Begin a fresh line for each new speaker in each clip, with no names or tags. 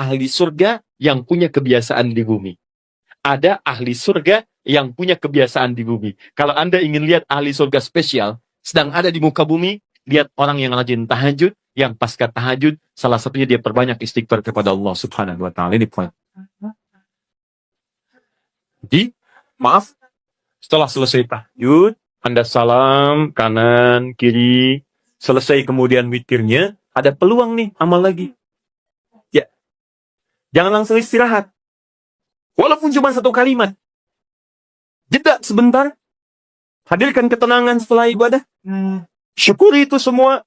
ahli surga yang punya kebiasaan di bumi. Ada ahli surga yang punya kebiasaan di bumi. Kalau Anda ingin lihat ahli surga spesial, sedang ada di muka bumi, lihat orang yang rajin tahajud, yang pasca tahajud, salah satunya dia perbanyak istighfar kepada Allah Subhanahu wa Ta'ala. Ini poin. Jadi, maaf, setelah selesai tahajud, Anda salam, kanan, kiri, selesai kemudian witirnya, ada peluang nih, amal lagi. Ya, jangan langsung istirahat. Walaupun cuma satu kalimat. Jeda sebentar, hadirkan ketenangan setelah ibadah. Syukuri itu semua.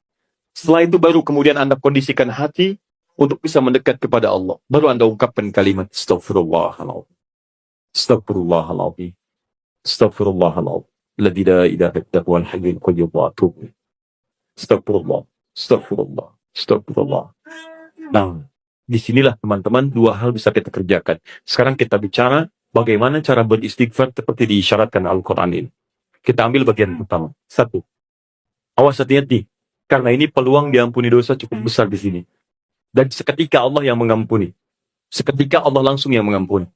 Setelah itu baru kemudian Anda kondisikan hati untuk bisa mendekat kepada Allah. Baru Anda ungkapkan kalimat Astaghfirullahaladzim. Astaghfirullahaladzim. Astaghfirullahaladzim. Alladzi la ilaha illa huwal hayyul qayyum wa atubu. Astagfirullah. Astagfirullah. Astagfirullah. Nah, disinilah teman-teman dua hal bisa kita kerjakan. Sekarang kita bicara bagaimana cara beristighfar seperti diisyaratkan Al-Quran ini. Kita ambil bagian pertama. Satu. Awas hati-hati. Karena ini peluang diampuni dosa cukup besar di sini. Dan seketika Allah yang mengampuni. Seketika Allah langsung yang mengampuni.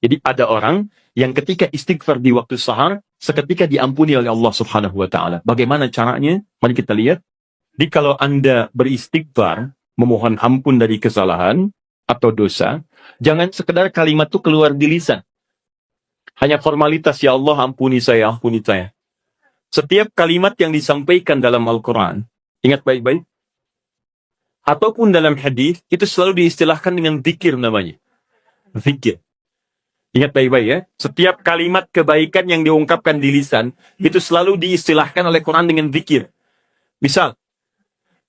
Jadi ada orang yang ketika istighfar di waktu sahar, seketika diampuni oleh Allah Subhanahu wa Ta'ala. Bagaimana caranya? Mari kita lihat. Jadi kalau Anda beristighfar, memohon ampun dari kesalahan atau dosa, jangan sekedar kalimat itu keluar di lisan. Hanya formalitas, ya Allah ampuni saya, ampuni saya. Setiap kalimat yang disampaikan dalam Al-Quran, ingat baik-baik, ataupun dalam hadis itu selalu diistilahkan dengan zikir namanya. Zikir. Ingat baik-baik ya, setiap kalimat kebaikan yang diungkapkan di lisan, itu selalu diistilahkan oleh Quran dengan zikir. Misal,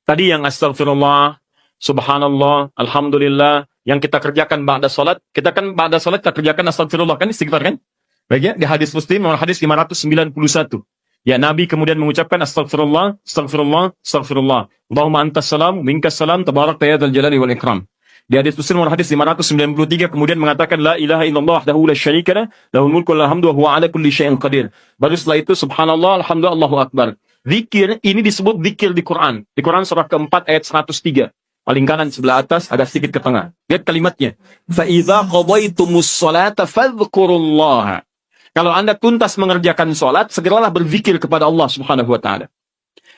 tadi yang astagfirullah, subhanallah, alhamdulillah, yang kita kerjakan ba'da salat, kita kan ba'da salat kita kerjakan astagfirullah, kan istighfar kan? Baik ya, di hadis Muslim, hadis 591. Ya, Nabi kemudian mengucapkan astagfirullah, astagfirullah, astagfirullah. Allahumma antas salam, minkas salam, tabarakta ya dzal jalali wal ikram. Di hadis Muslim hadis 593 kemudian mengatakan la ilaha illallah wahdahu la syarika lah, lahul mulku wa lahul hamdu wa huwa ala kulli syai'in qadir. Baru setelah itu subhanallah, alhamdulillah, Allahu akbar. Zikir ini disebut zikir di Quran. Di Quran surah keempat ayat 103. Paling kanan sebelah atas ada sedikit ke tengah. Lihat kalimatnya. Fa idza qadaytumus sholata fadhkurullaha. Kalau Anda tuntas mengerjakan salat, segeralah berzikir kepada Allah Subhanahu wa Ta'ala.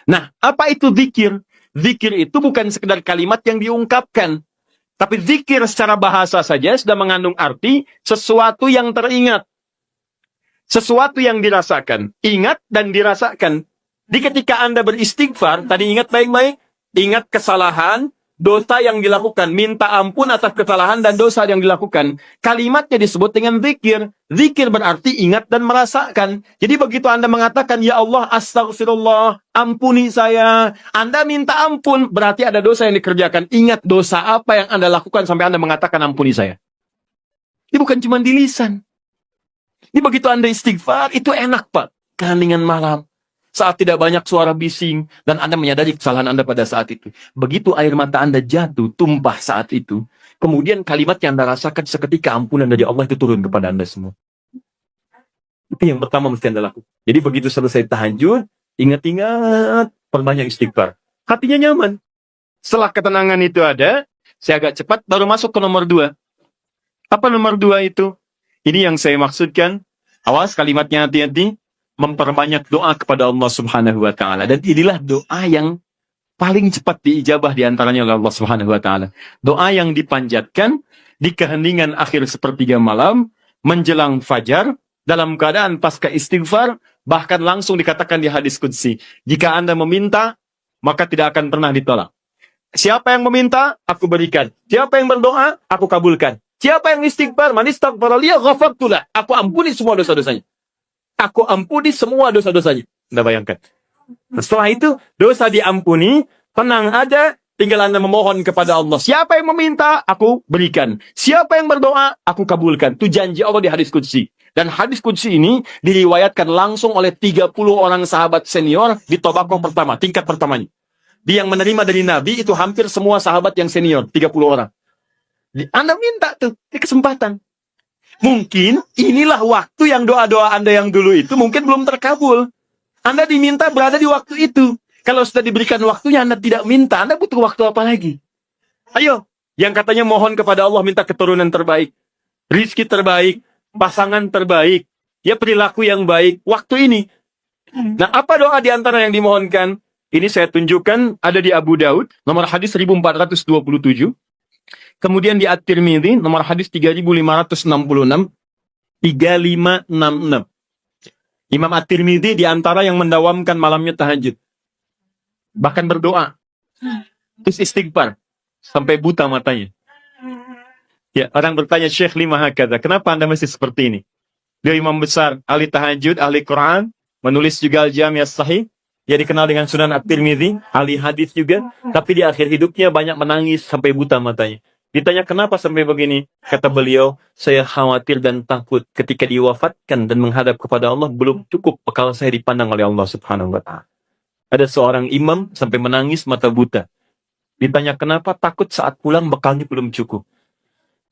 Nah, apa itu zikir? Zikir itu bukan sekedar kalimat yang diungkapkan. Tapi zikir secara bahasa saja sudah mengandung arti sesuatu yang teringat. Sesuatu yang dirasakan. Ingat dan dirasakan. Di ketika Anda beristighfar, tadi ingat baik-baik, ingat kesalahan, dosa yang dilakukan, minta ampun atas kesalahan dan dosa yang dilakukan. Kalimatnya disebut dengan zikir. Zikir berarti ingat dan merasakan. Jadi begitu Anda mengatakan, ya Allah, astagfirullah, ampuni saya. Anda minta ampun, berarti ada dosa yang dikerjakan. Ingat dosa apa yang Anda lakukan sampai Anda mengatakan ampuni saya. Ini bukan cuma di lisan. Ini begitu Anda istighfar, itu enak Pak. Keheningan malam. Saat tidak banyak suara bising, dan Anda menyadari kesalahan Anda pada saat itu. Begitu air mata Anda jatuh, tumpah saat itu. Kemudian kalimat yang Anda rasakan seketika ampunan dari Allah itu turun kepada Anda semua. Itu yang pertama mesti Anda lakukan. Jadi begitu selesai tahajud, ingat-ingat, perbanyak istighfar. Hatinya nyaman. Setelah ketenangan itu ada, saya agak cepat, baru masuk ke nomor 2. Apa nomor 2 itu? Ini yang saya maksudkan. Awas kalimatnya hati-hati. Memperbanyak doa kepada Allah Subhanahu wa Ta'ala. Dan inilah doa yang paling cepat diijabah diantaranya oleh Allah Subhanahu wa Ta'ala. Doa yang dipanjatkan di keheningan akhir sepertiga malam, menjelang fajar, dalam keadaan pasca istighfar, bahkan langsung dikatakan di hadis qudsi, jika Anda meminta, maka tidak akan pernah ditolak. Siapa yang meminta, aku berikan. Siapa yang berdoa, aku kabulkan. Siapa yang istighfar, man istaghfara li ghafartulah, aku ampuni semua dosa-dosanya. Aku ampuni semua dosa-dosanya. Anda bayangkan. Setelah itu, dosa diampuni, tenang aja, tinggal Anda memohon kepada Allah. Siapa yang meminta, aku berikan. Siapa yang berdoa, aku kabulkan. Itu janji Allah di hadis qudsi. Dan hadis qudsi ini diriwayatkan langsung oleh 30 orang sahabat senior di tabaqah pertama, tingkat pertamanya. Dia yang menerima dari Nabi itu hampir semua sahabat yang senior, 30 orang. Anda minta tuh, di kesempatan. Mungkin inilah waktu yang doa-doa Anda yang dulu itu mungkin belum terkabul. Anda diminta berada di waktu itu. Kalau sudah diberikan waktunya Anda tidak minta, Anda butuh waktu apa lagi? Ayo, Yang katanya mohon kepada Allah minta keturunan terbaik, rizki terbaik, pasangan terbaik, ya perilaku yang baik waktu ini. Nah, apa doa di antara yang dimohonkan? Ini saya tunjukkan ada di Abu Daud, nomor hadis 1427. Kemudian di At-Tirmidzi, nomor hadis 3566. 3566. Imam At-Tirmidzi di antara yang mendawamkan malamnya tahajud. Bahkan berdoa. Terus istighfar. Sampai buta matanya. Ya, orang bertanya, Syekh lima hakadha, kenapa Anda masih seperti ini? Dia imam besar, ahli tahajud, ahli Quran, menulis juga Al-Jami' As-Sahih, dia dikenal dengan Sunan At-Tirmidzi, ahli hadis juga, tapi di akhir hidupnya banyak menangis sampai buta matanya. Ditanya kenapa sampai begini? Kata beliau, saya khawatir dan takut ketika diwafatkan dan menghadap kepada Allah, belum cukup bekal saya dipandang oleh Allah Subhanahu wa Ta'ala. Ada seorang imam sampai menangis mata buta. Ditanya kenapa? Takut saat pulang bekalnya belum cukup.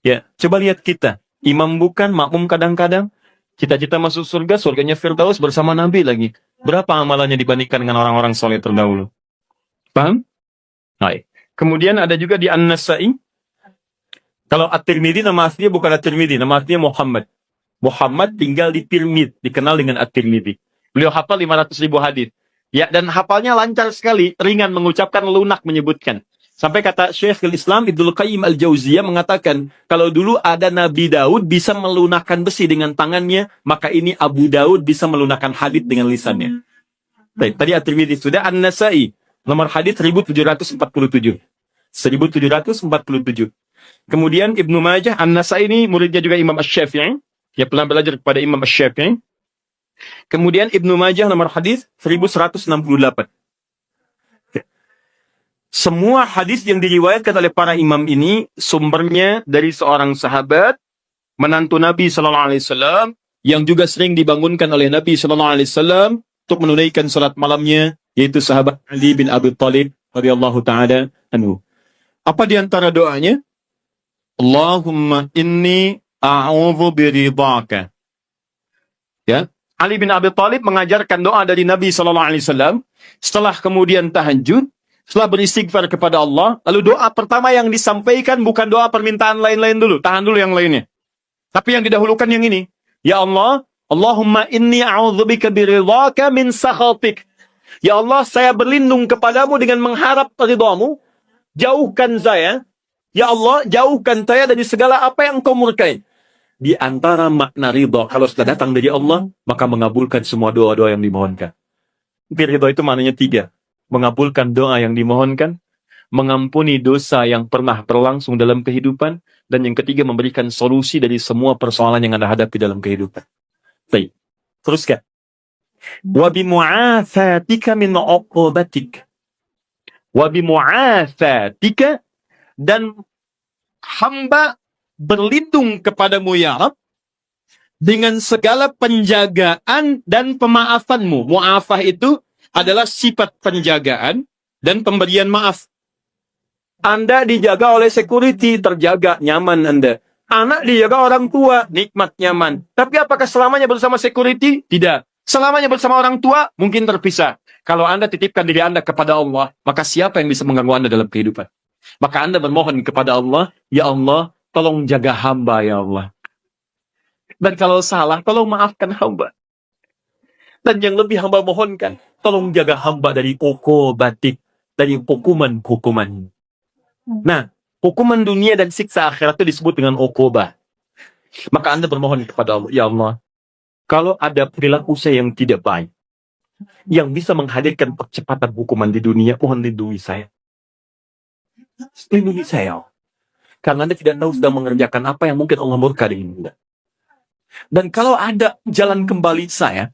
Ya, coba lihat kita. Imam bukan, makmum kadang-kadang. Cita-cita masuk surga, surganya Firdaus bersama Nabi lagi. Berapa amalannya dibandingkan dengan orang-orang soleh terdahulu? Paham? Baik. Kemudian ada juga di An-Nasa'i. Kalau At-Tirmidzi nama aslinya bukan At-Tirmidzi, nama aslinya Muhammad. Muhammad tinggal di Tirmidz, dikenal dengan At-Tirmidzi. Beliau hafal 500.000 hadis. Ya, dan hafalnya lancar sekali, ringan mengucapkan, lunak menyebutkan. Sampai kata Syekhul Islam Ibnu Qayyim Al-Jauziyah mengatakan, kalau dulu ada Nabi Daud bisa melunakkan besi dengan tangannya, maka ini Abu Daud bisa melunakkan hadis dengan lisannya. Baik, tadi At-Tirmidzi sudah. An-Nasa'i, nomor hadis 1747. 1747. Kemudian Ibnu Majah, An-Nasa'i ini muridnya juga Imam Asy-Syafi'i. Dia pernah belajar kepada Imam Asy-Syafi'i. Kemudian Ibnu Majah nomor hadis 1168. Semua hadis yang diriwayatkan oleh para imam ini sumbernya dari seorang sahabat, menantu Nabi sallallahu alaihi wasallam yang juga sering dibangunkan oleh Nabi sallallahu alaihi wasallam untuk menunaikan salat malamnya, yaitu sahabat Ali bin Abi Thalib radhiyallahu taala anhu. Apa di antara doanya? Allahumma inni a'udzu biridhaka. Ya, Ali bin Abi Thalib mengajarkan doa dari Nabi sallallahu alaihi wasallam setelah kemudian tahajud. Setelah beristighfar kepada Allah, lalu doa pertama yang disampaikan bukan doa permintaan lain-lain dulu. Tahan dulu yang lainnya. Tapi yang didahulukan yang ini. Ya Allah, Allahumma inni a'udzubika biridhaka min sakhatik. Ya Allah, saya berlindung kepadamu dengan mengharap ridhamu. Jauhkan saya. Ya Allah, jauhkan saya dari segala apa yang kau murkai. Di antara makna ridha, kalau sudah datang dari Allah, maka mengabulkan semua doa-doa yang dimohonkan. Ridha itu maknanya 3. Mengabulkan doa yang dimohonkan, mengampuni dosa yang pernah berlangsung dalam kehidupan, dan yang ketiga memberikan solusi dari semua persoalan yang Anda hadapi dalam kehidupan. Baik. Teruskan. Wa bimu'afatika min 'uqubatik. Wa bimu'afatika, dan hamba berlindung kepadamu ya Rabb dengan segala penjagaan dan pemaafanmu. Mu'afah itu adalah sifat penjagaan dan pemberian maaf. Anda dijaga oleh security, terjaga, nyaman Anda. Anak dijaga orang tua, nikmat, nyaman. Tapi apakah selamanya bersama security? Tidak. Selamanya bersama orang tua, mungkin terpisah. Kalau Anda titipkan diri Anda kepada Allah, maka siapa yang bisa mengganggu Anda dalam kehidupan? Maka Anda bermohon kepada Allah, ya Allah, tolong jaga hamba ya Allah. Dan kalau salah, tolong maafkan hamba. Dan yang lebih hamba mohonkan, tolong jaga hamba dari uqubatik, dari hukuman-hukuman. Nah, hukuman dunia dan siksa akhirat itu disebut dengan uqubah. Maka Anda bermohon kepada Allah, ya Allah, kalau ada perilaku saya yang tidak baik, yang bisa menghadirkan percepatan hukuman di dunia, mohon lindungi saya. Lindungi saya. Karena Anda tidak tahu sedang mengerjakan apa yang mungkin Allah murka dengan Anda. Dan kalau ada jalan kembali saya,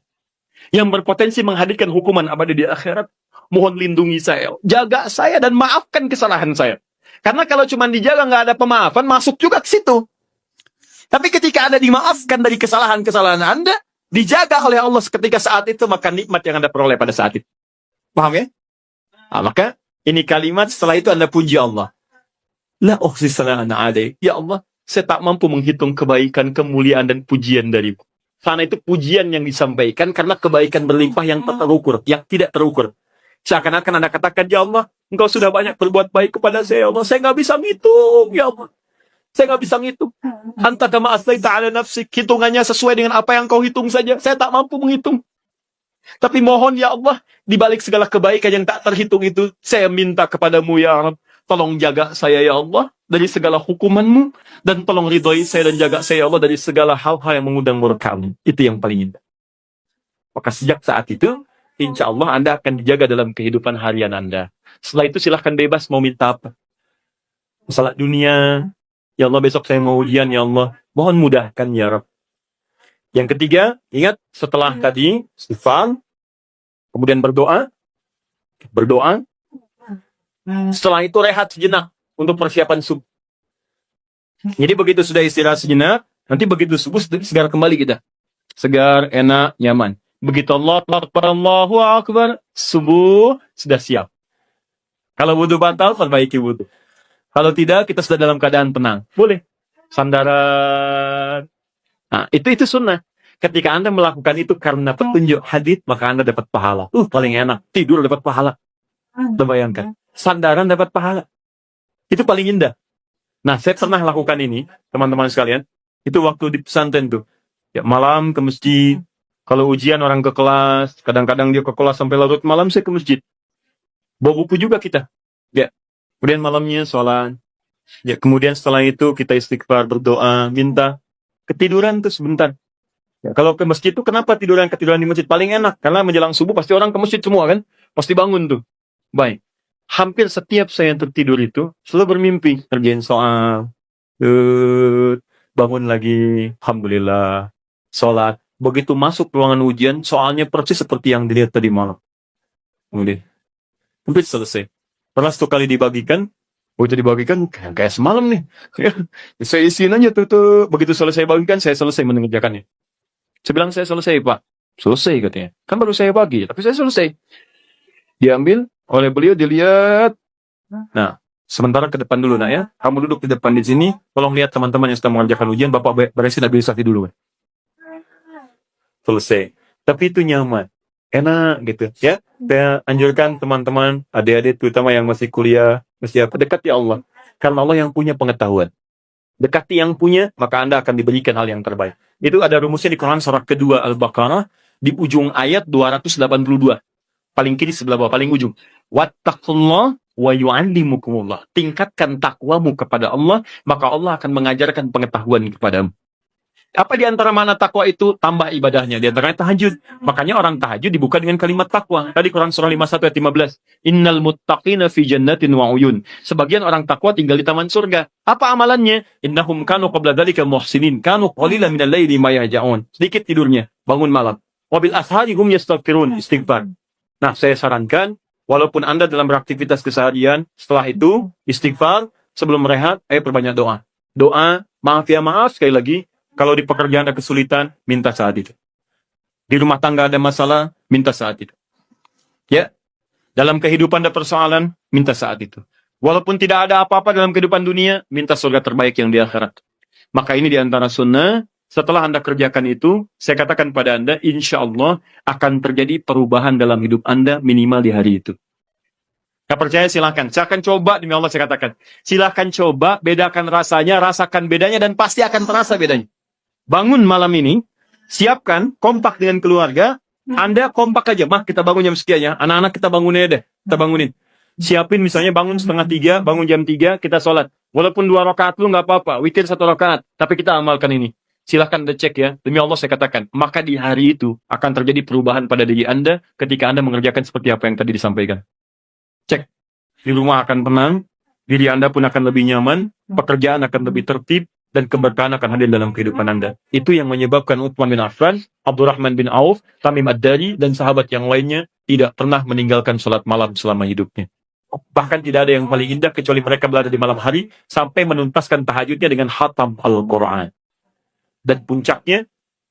yang berpotensi menghadirkan hukuman abadi di akhirat, mohon lindungi saya, jaga saya dan maafkan kesalahan saya. Karena kalau cuma dijaga nggak ada pemaafan, masuk juga ke situ. Tapi ketika Anda dimaafkan dari kesalahan-kesalahan Anda, dijaga oleh Allah seketika saat itu, maka nikmat yang Anda peroleh pada saat itu. Paham ya? Nah, maka ini kalimat setelah itu Anda puji Allah. La uhsi sana'an 'alaik. Ya Allah, saya tak mampu menghitung kebaikan, kemuliaan dan pujian darimu. Karena itu pujian yang disampaikan karena kebaikan berlimpah yang tak terukur, yang tidak terukur. Seakan-akan Anda katakan, ya Allah, Engkau sudah banyak berbuat baik kepada saya, ya Allah. Saya nggak bisa ngitung, ya Allah. Saya nggak bisa ngitung. Anta kama aslaita ala nafsik. Hitungannya sesuai dengan apa yang kau hitung saja. Saya tak mampu menghitung. Tapi mohon ya Allah, di balik segala kebaikan yang tak terhitung itu, saya minta kepadamu ya Rabb. Tolong jaga saya ya Allah dari segala hukumanmu. Dan tolong ridhoi saya dan jaga saya ya Allah dari segala hal-hal yang mengundang murka-Mu. Itu yang paling indah. Maka sejak saat itu, insya Allah Anda akan dijaga dalam kehidupan harian Anda. Setelah itu silahkan bebas mau minta apa. Masalah dunia, ya Allah besok saya mau ujian ya Allah. Mohon mudahkan ya Rabb. Yang ketiga, ingat setelah tadi istighfar, kemudian berdoa. Setelah itu rehat sejenak untuk persiapan subuh. Jadi begitu sudah istirahat sejenak, nanti begitu subuh segar kembali kita. Segar, enak, nyaman. Begitu Allahu Akbar, subuh sudah siap. Kalau wudu batal, perbaiki wudu. Kalau tidak, kita sudah dalam keadaan tenang. Boleh. Sandaran. Nah, itu sunnah. Ketika Anda melakukan itu karena petunjuk hadits, maka Anda dapat pahala. Paling enak. Tidur dapat pahala. Bayangkan. Sandaran dapat pahala. Itu paling indah. Nah, saya pernah lakukan ini, teman-teman sekalian. Itu waktu di pesantren tuh. Ya, malam ke masjid. Kalau ujian orang ke kelas. Kadang-kadang dia ke kelas sampai larut malam, saya ke masjid. Bawa buku juga kita. Ya. Kemudian malamnya sholat. Ya, kemudian setelah itu kita istighfar, berdoa, minta. Ketiduran tuh sebentar. Ya, kalau ke masjid itu kenapa ketiduran di masjid? Paling enak. Karena menjelang subuh pasti orang ke masjid semua kan. Pasti bangun tuh. Baik. Hampir setiap saya tertidur itu selalu bermimpi. Kerjain soal. Bangun lagi. Alhamdulillah. Sholat. Begitu masuk ruangan ujian, soalnya persis seperti yang dilihat tadi malam. Kemudian. Hampir selesai. Pernah satu kali dibagikan. Begitu dibagikan, kayak semalam nih. Saya isiin aja tuh. Begitu selesai bagikan, saya selesai mengerjakannya. Saya bilang, saya selesai, Pak. Selesai katanya. Kan baru saya bagi, tapi saya selesai. Diambil oleh beliau, dilihat. Nah, sementara ke depan dulu, nak ya. Kamu duduk di depan di sini. Tolong lihat teman-teman yang sedang mengerjakan ujian. Bapak beresin administrasi dulu. Selesai. Tapi itu nyaman. Enak gitu ya. Saya anjurkan teman-teman, adik-adik terutama yang masih kuliah, masih apa, dekati Allah. Karena Allah yang punya pengetahuan. Dekati yang punya, maka Anda akan diberikan hal yang terbaik. Itu ada rumusnya di Quran surah kedua Al-Baqarah di ujung ayat 282. Paling kiri sebelah bawah, paling ujung. Wattaqullah wa yu'allimukumullah. Tingkatkan takwamu kepada Allah, maka Allah akan mengajarkan pengetahuan kepadamu. Apa di antara mana takwa itu? Tambah ibadahnya. Di antaranya tahajud. Makanya orang tahajud dibuka dengan kalimat takwa. Tadi Quran surah 51 ayat 15. Innal muttaqina fi jannatin wa uyun. Sebagian orang takwa tinggal di taman surga. Apa amalannya? Innahum kanu qabla dzalika muhsinin. Kanu qalilan minal laili ma yahja'un. Sedikit tidurnya, bangun malam. Wabil ashari hum yastaghfirun. Istighfar. Nah, saya sarankan, walaupun Anda dalam beraktivitas keseharian, setelah itu, istighfar, sebelum rehat, ayo perbanyak doa. Doa, maaf ya maaf, sekali lagi, kalau di pekerjaan ada kesulitan, minta saat itu. Di rumah tangga ada masalah, minta saat itu. Ya, dalam kehidupan ada persoalan, minta saat itu. Walaupun tidak ada apa-apa dalam kehidupan dunia, minta surga terbaik yang di akhirat. Maka ini di antara sunnah, setelah Anda kerjakan itu, saya katakan pada Anda, insya Allah akan terjadi perubahan dalam hidup Anda minimal di hari itu. Gak percaya silahkan. Saya akan coba, demi Allah saya katakan. Silahkan coba, bedakan rasanya, rasakan bedanya, dan pasti akan terasa bedanya. Bangun malam ini, siapkan, kompak dengan keluarga, Anda kompak aja, mah kita bangun jam sekian ya, anak-anak kita bangunin deh, kita bangunin. Siapin misalnya bangun 2:30, bangun jam 3, kita sholat. Walaupun 2 rakaat lu nggak apa-apa, witir 1 rakaat, tapi kita amalkan ini. Silahkan Anda cek ya, demi Allah saya katakan, maka di hari itu akan terjadi perubahan pada diri Anda ketika Anda mengerjakan seperti apa yang tadi disampaikan. Cek, di rumah akan tenang, diri Anda pun akan lebih nyaman, pekerjaan akan lebih tertib, dan keberkahan akan hadir dalam kehidupan Anda. Itu yang menyebabkan Utsman bin Affan, Abdurrahman bin Auf, Tamim Ad-Dari, dan sahabat yang lainnya tidak pernah meninggalkan sholat malam selama hidupnya. Bahkan tidak ada yang paling indah kecuali mereka berada di malam hari sampai menuntaskan tahajudnya dengan khatam Al-Quran. Dan puncaknya,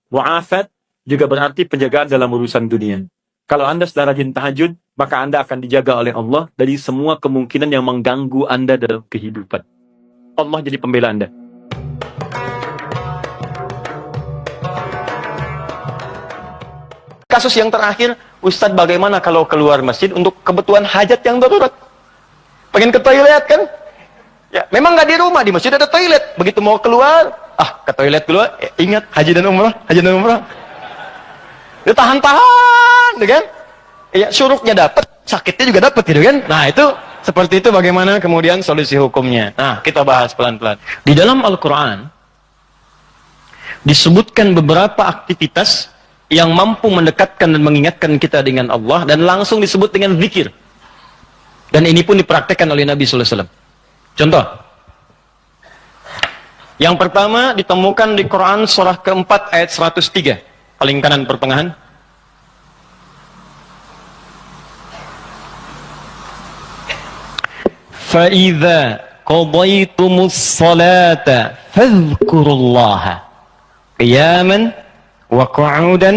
wa'afat juga berarti penjagaan dalam urusan dunia. Kalau Anda sudah rajin tahajud, maka Anda akan dijaga oleh Allah dari semua kemungkinan yang mengganggu Anda dalam kehidupan. Allah jadi pembela Anda. Kasus yang terakhir, Ustadz bagaimana kalau keluar masjid untuk kebutuhan hajat yang darurat?
Pengen ke toilet kan? Ya, memang nggak di rumah, di masjid ada toilet. Begitu mau keluar, ke toilet dulu. Ingat haji dan umrah, haji dan umrah. Dia tahan-tahan, kan? Ya, syuruknya dapat, sakitnya juga dapat, gitu kan? Nah, itu seperti itu bagaimana kemudian solusi hukumnya. Nah, kita bahas pelan-pelan. Di dalam Al-Quran disebutkan beberapa aktivitas yang mampu mendekatkan dan mengingatkan kita dengan Allah, dan langsung disebut dengan zikir. Dan ini pun dipraktekkan oleh Nabi sallallahu alaihi wasallam. Contoh. Yang pertama ditemukan di Quran surah keempat ayat 103. Paling kanan pertengahan. فَإِذَا قَضَيْتُمُ الصَّلَاةَ فَاذْكُرُوا اللَّهَ قِيَامًا وَقُعُودًا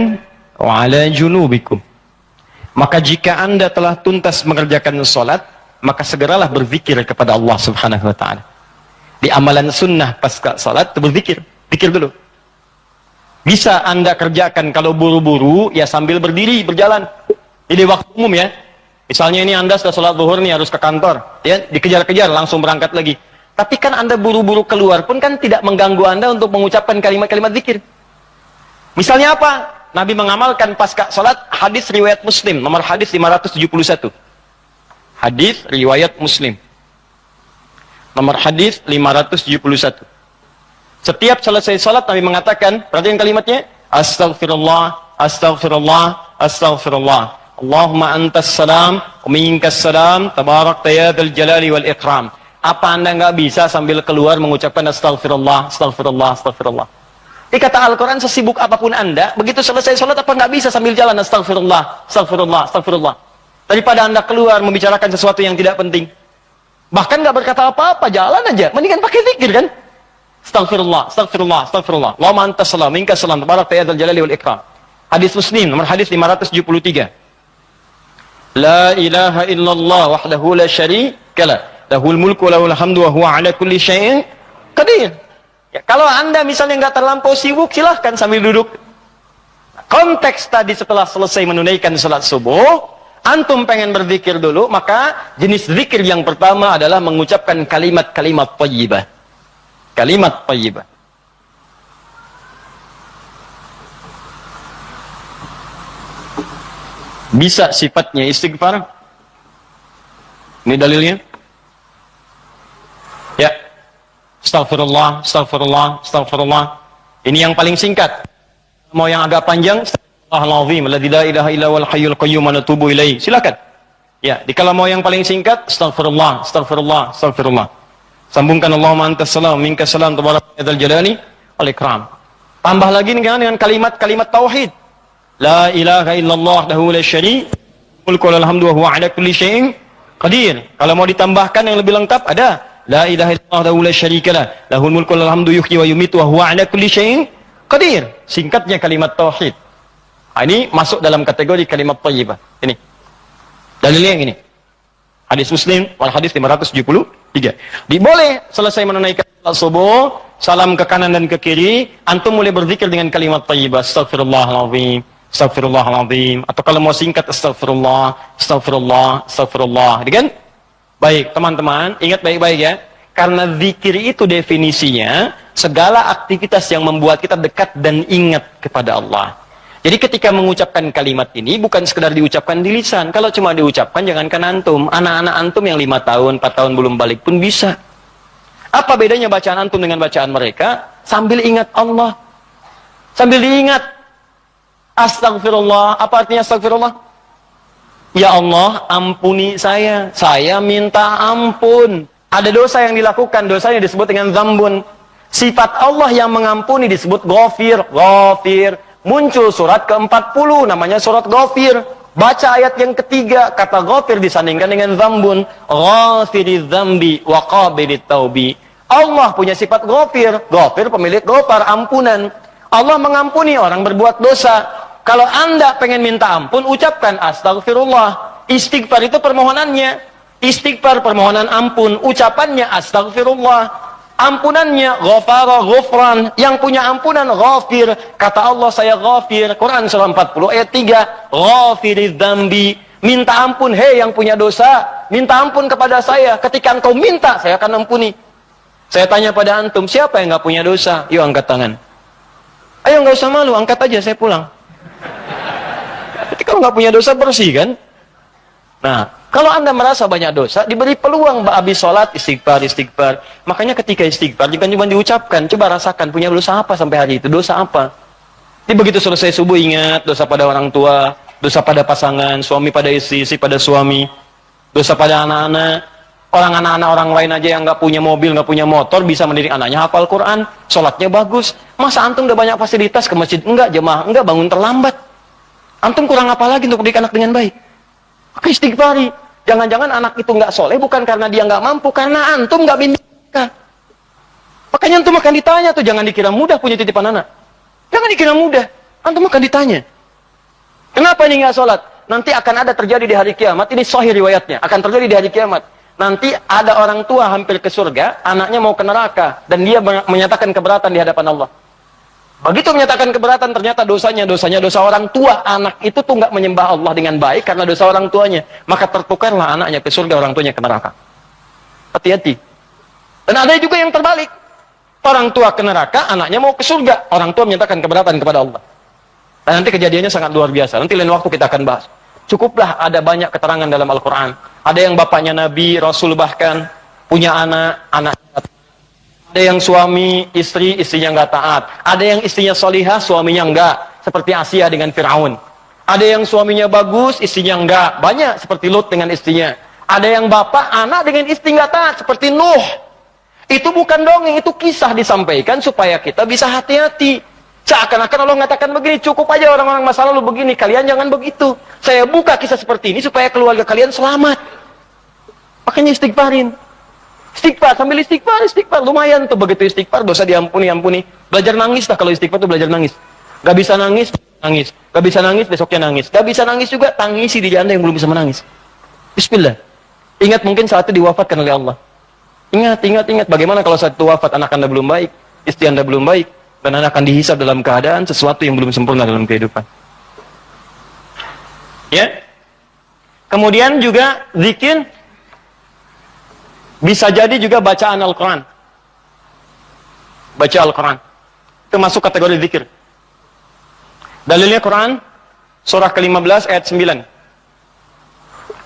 وَعَلَى جُنُوبِكُمْ. Maka jika Anda telah tuntas mengerjakan salat, maka segeralah berzikir kepada Allah Subhanahu wa taala. Di amalan sunnah pasca salat berzikir, zikir dulu. Bisa Anda kerjakan kalau buru-buru, ya sambil berdiri, berjalan. Jadi waktu umum ya. Misalnya ini Anda sudah salat zuhur nih, harus ke kantor, ya dikejar-kejar langsung berangkat lagi. Tapi kan Anda buru-buru keluar pun kan tidak mengganggu Anda untuk mengucapkan kalimat-kalimat zikir. Misalnya apa? Nabi mengamalkan pasca salat hadis riwayat Muslim, nomor hadis 571. Hadis riwayat Muslim. Nomor hadis 571. Setiap selesai salat Nabi mengatakan, perhatikan kalimatnya, astaghfirullah, astaghfirullah, astaghfirullah. Allahumma antas salam, wa minkas salam, tabarakta ya dzal jalali wal ikram. Apa Anda nggak bisa sambil keluar mengucapkan astaghfirullah, astaghfirullah, astaghfirullah? Ini kata Al-Quran, sesibuk apapun Anda, begitu selesai sholat apa nggak bisa sambil jalan astagfirullah, astagfirullah, astagfirullah. Daripada Anda keluar membicarakan sesuatu yang tidak penting. Bahkan nggak berkata apa-apa, jalan aja. Mendingan pakai zikir kan? Astagfirullah, astagfirullah, astagfirullah. Allahumma antas salam, minkas salam, tabarakta ya dzal jalali wal ikram. Hadis Muslim, nomor hadis 573. La ilaha illallah wahdahu la syarika lahul mulku wa lahul hamdu wa huwa ala kulli syai'in qadir. Ya, kalau Anda misalnya nggak terlampau sibuk, silahkan sambil duduk. Konteks tadi setelah selesai menunaikan salat subuh, antum pengen berzikir dulu, maka jenis zikir yang pertama adalah mengucapkan kalimat-kalimat thayyibah. Kalimat thayyibah. Bisa sifatnya istighfar. Ini dalilnya. Ya. Astaghfirullah, astaghfirullah, astaghfirullah. Ini yang paling singkat. Mau yang agak panjang, Astaghfirullahaladzim, alladzi la ilaha illa huwal hayyul qayyum wa natubu ilaihi. Silakan. Ya, kalau mau yang paling singkat, astaghfirullah, astaghfirullah, astaghfirullah. Sambungkan Allahumma antas salam, minkas salam, tabarakta ya dzal jalali wal ikram. Tambah lagi dengan kalimat-kalimat tauhid. La ilaha illallah wahdahu la syarika mulku wa lahul hamdu wa huwa ala kulli syai'in qadir. Kalau mau ditambahkan yang lebih lengkap ada la ilaha illallah wahdahu la syarikalah lahul mulku wa lahul hamdu yuhyi wa yumiitu wa huwa ala kulli syai'in qadir. Singkatnya kalimat tauhid. Ini masuk dalam kategori kalimat thayyibah. Ini. Dalilnya yang ini. Hadis Muslim wal hadis 573. Diboleh selesai menunaikan salat subuh, salam ke kanan dan ke kiri, antum mulai berzikir dengan kalimat thayyibah. Astagfirullahaladzim, astagfirullahaladzim. Atau kalau mau singkat, astagfirullah, astagfirullah, astagfirullah. Kan? Baik, teman-teman, ingat baik-baik ya. Karena zikir itu definisinya segala aktivitas yang membuat kita dekat dan ingat kepada Allah. Jadi ketika mengucapkan kalimat ini bukan sekedar diucapkan di lisan. Kalau cuma diucapkan, jangankan antum, anak-anak antum yang 5 tahun, 4 tahun belum balik pun bisa. Apa bedanya bacaan antum dengan bacaan mereka? Sambil ingat Allah. Sambil diingat. Astagfirullah. Apa artinya astagfirullah? Ya Allah, ampuni saya. Saya minta ampun. Ada dosa yang dilakukan, dosanya disebut dengan zambun. Sifat Allah yang mengampuni disebut ghafir. Ghafir. Muncul surat ke-40, namanya surat ghafir. Baca ayat yang ketiga, kata ghafir disandingkan dengan zambun. Ghafiriz zambi wa qabilit taubi. Allah punya sifat ghafir. Ghafir pemilik ghafar, ampunan. Allah mengampuni orang berbuat dosa. Kalau Anda pengen minta ampun, ucapkan astagfirullah. Istighfar itu permohonannya. Istighfar permohonan ampun, ucapannya astagfirullah. Ampunannya ghafara ghufran, yang punya ampunan ghafir. Kata Allah, saya ghafir. Quran surah 40 ayat 3. Ghafiriz dzambi, Minta ampun, hei yang punya dosa, minta ampun kepada saya. Ketika engkau minta, saya akan ampuni. Saya tanya pada antum, siapa yang nggak punya dosa? Yuk angkat tangan. Ayo nggak usah malu, angkat aja, saya pulang. Kalau nggak punya dosa bersih kan? Nah, kalau anda merasa banyak dosa, diberi peluang habis sholat istighfar. Makanya ketika istighfar, jangan cuma diucapkan, coba rasakan punya dosa apa sampai hari itu, dosa apa? Jadi begitu selesai subuh ingat dosa pada orang tua, dosa pada pasangan, suami pada istri, istri pada suami, dosa pada anak-anak. Anak-anak orang lain aja yang nggak punya mobil, nggak punya motor, bisa mendidik anaknya hafal Quran, sholatnya bagus. Masa antum udah banyak fasilitas ke masjid? Enggak, jemaah, enggak, bangun terlambat. Antum kurang apa lagi untuk mendidik anak dengan baik? Maka istighfari. Jangan-jangan anak itu nggak soleh bukan karena dia nggak mampu, karena antum nggak bimbing. Makanya antum akan ditanya tuh, jangan dikira mudah punya titipan anak. Jangan dikira mudah, antum akan ditanya. Kenapa ini nggak sholat? Nanti akan ada terjadi di hari kiamat, ini sahih riwayatnya, akan terjadi di hari kiamat. Nanti ada orang tua hampir ke surga, anaknya mau ke neraka, dan dia menyatakan keberatan di hadapan Allah. Begitu menyatakan keberatan, ternyata dosanya dosa orang tua. Anak itu tuh nggak menyembah Allah dengan baik karena dosa orang tuanya. Maka tertukarlah anaknya ke surga, orang tuanya ke neraka. Hati-hati. Dan ada juga yang terbalik. Orang tua ke neraka, anaknya mau ke surga. Orang tua menyatakan keberatan kepada Allah. Dan nanti kejadiannya sangat luar biasa. Nanti lain waktu kita akan bahas. Cukuplah ada banyak keterangan dalam Al-Quran. Ada yang bapaknya Nabi, Rasul bahkan, punya anak. Ada yang suami, istri, istrinya nggak taat. Ada yang istrinya solihah, suaminya enggak. Seperti Asia dengan Fir'aun. Ada yang suaminya bagus, istrinya enggak. Banyak seperti Lut dengan istrinya. Ada yang bapak, anak dengan istri nggak taat. Seperti Nuh. Itu bukan dongeng, itu kisah disampaikan supaya kita bisa hati-hati. Seakan-akan Allah mengatakan begini, cukup aja orang-orang masa lalu begini, kalian jangan begitu. Saya buka kisah seperti ini supaya keluarga kalian selamat. Makanya istighfarin. Istighfar, sambil istighfar, lumayan tuh begitu istighfar, dosa diampuni. Belajar nangis lah kalau istighfar tuh belajar nangis. Gak bisa nangis, nangis. Gak bisa nangis, besoknya nangis. Gak bisa nangis juga, tangisi diri anda yang belum bisa menangis. Bismillah. Ingat mungkin saat itu diwafatkan oleh Allah. Ingat. Bagaimana kalau saat itu wafat, anak anda belum baik, istri anda belum baik, dan anda akan dihisab dalam keadaan sesuatu yang belum sempurna dalam kehidupan. Ya. Kemudian juga zikir. Bisa jadi juga bacaan Al-Quran. Baca Al-Quran. Itu masuk kategori zikir. Dalilnya Quran, surah ke-15 ayat 9.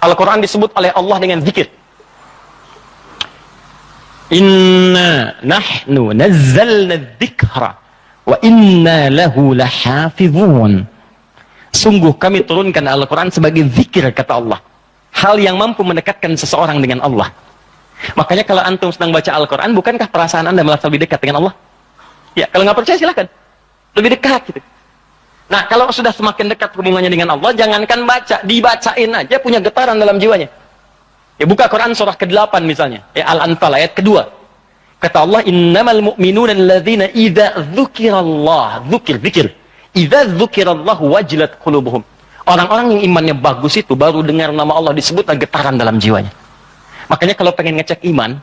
Al-Quran disebut oleh Allah dengan zikir. Inna nahnu nazzalna dzikra wa inna lahu lahafizun. Sungguh kami turunkan Al-Quran sebagai zikir, kata Allah. Hal yang mampu mendekatkan seseorang dengan Allah. Makanya kalau antum sedang baca Al-Quran, bukankah perasaan anda merasa lebih dekat dengan Allah? Ya, kalau nggak percaya silahkan. Lebih dekat gitu. Nah, kalau sudah semakin dekat hubungannya dengan Allah, jangankan baca, dibacain aja punya getaran dalam jiwanya. Ya, buka Quran surah ke-8 misalnya. Ya, Al-Anfal ayat kedua. Kata Allah, innamal mu'minuna alladzina idza dzukirallah, zikir. Idza dzukirallahu wajilat qulubuhum. Orang-orang yang imannya bagus itu baru dengar nama Allah disebut getaran dalam jiwanya. Makanya kalau pengen ngecek iman,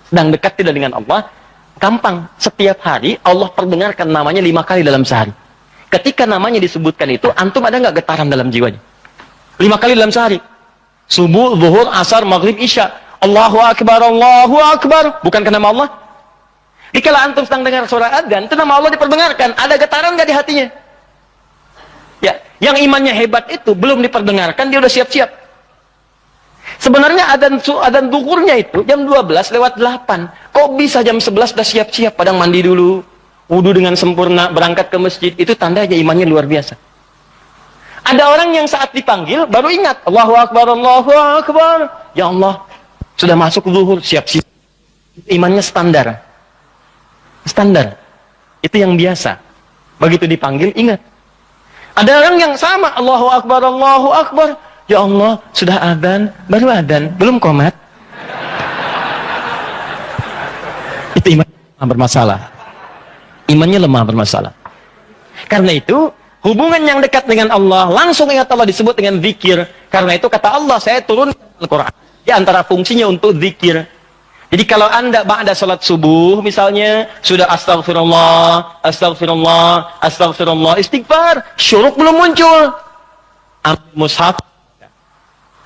sedang dekat tidak dengan Allah, gampang. Setiap hari Allah perdengarkan namanya 5 kali dalam sehari. Ketika namanya disebutkan itu, antum ada nggak getaran dalam jiwanya? 5 kali dalam sehari. Subuh, zuhur, asar, maghrib, isya. Allahu Akbar, Allahu Akbar. Bukankah nama Allah? Dikala antum sedang dengar suara adzan, itu nama Allah diperdengarkan. Ada getaran nggak di hatinya? Ya, yang imannya hebat itu belum diperdengarkan, dia udah siap-siap. Sebenarnya adzan zuhurnya itu jam 12:08. Kok bisa jam 11 dah siap-siap, padang mandi dulu, wudu dengan sempurna, berangkat ke masjid. Itu tandanya imannya luar biasa. Ada orang yang saat dipanggil baru ingat, Allahu Akbar, Allahu Akbar. Ya Allah, sudah masuk zuhur, siap-siap. Imannya standar. Standar. Itu yang biasa. Begitu dipanggil, ingat. Ada orang yang sama, Allahu Akbar, Allahu Akbar. Ya Allah, sudah adzan, baru adzan, belum qomat. Itu iman bermasalah. Imannya lemah bermasalah. Karena itu, hubungan yang dekat dengan Allah, langsung ingat Allah disebut dengan zikir. Karena itu kata Allah, saya turun Al-Quran. Di antara fungsinya untuk zikir. Jadi kalau anda ba'da salat subuh, misalnya, sudah astagfirullah, astagfirullah, astagfirullah, istighfar, syuruk belum muncul. Ambil mushaf,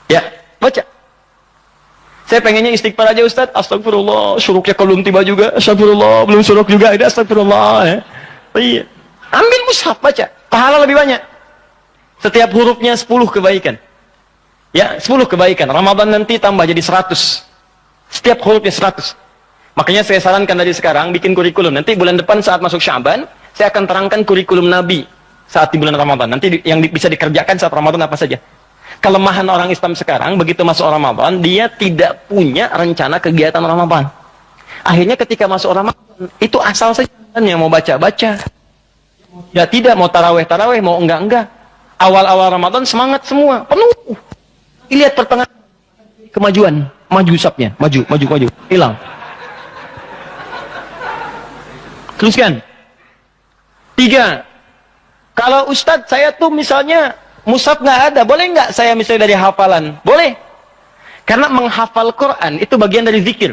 Ya, baca. Saya pengennya istighfar aja Ustaz. Astagfirullah, syuruknya belum tiba juga. Astagfirullah, belum syuruk juga. Ini astagfirullah. Ya. Iya. Ambil mushaf, baca. Pahala lebih banyak. Setiap hurufnya 10 kebaikan. Ya, 10 kebaikan. Ramadan nanti tambah jadi 100. Setiap hurufnya 100. Makanya saya sarankan dari sekarang bikin kurikulum. Nanti bulan depan saat masuk Sya'ban, saya akan terangkan kurikulum Nabi saat di bulan Ramadan. Nanti yang bisa dikerjakan saat Ramadan apa saja. Kelemahan orang Islam sekarang, begitu masuk Ramadan, dia tidak punya rencana kegiatan Ramadan. Akhirnya ketika masuk Ramadan, itu asal saja yang mau baca-baca. Ya tidak, mau taraweh-taraweh, mau enggak-enggak. Awal-awal Ramadan semangat semua, penuh. Lihat pertengahan, kemajuan, maju usapnya, maju, hilang. Teruskan. 3. Kalau Ustadz saya tuh misalnya mushaf nggak ada, boleh nggak saya misalnya dari hafalan? Boleh. Karena menghafal Quran itu bagian dari zikir.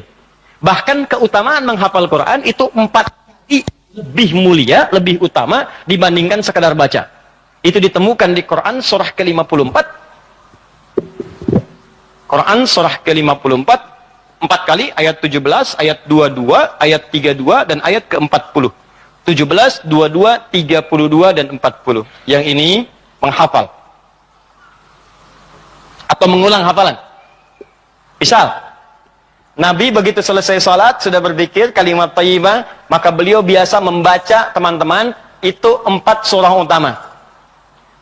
Bahkan keutamaan menghafal Quran itu 4 kali lebih mulia, lebih utama dibandingkan sekadar baca. Itu ditemukan di Quran surah ke-54. Quran surah ke-54, 4 kali, ayat 17, ayat 22, ayat 32, dan ayat ke-40. 17, 22, 32, dan 40. Yang ini menghafal. Atau mengulang hafalan. Misal, Nabi begitu selesai salat, sudah berzikir, kalimat thayyibah, maka beliau biasa membaca, teman-teman, itu 4 surah utama.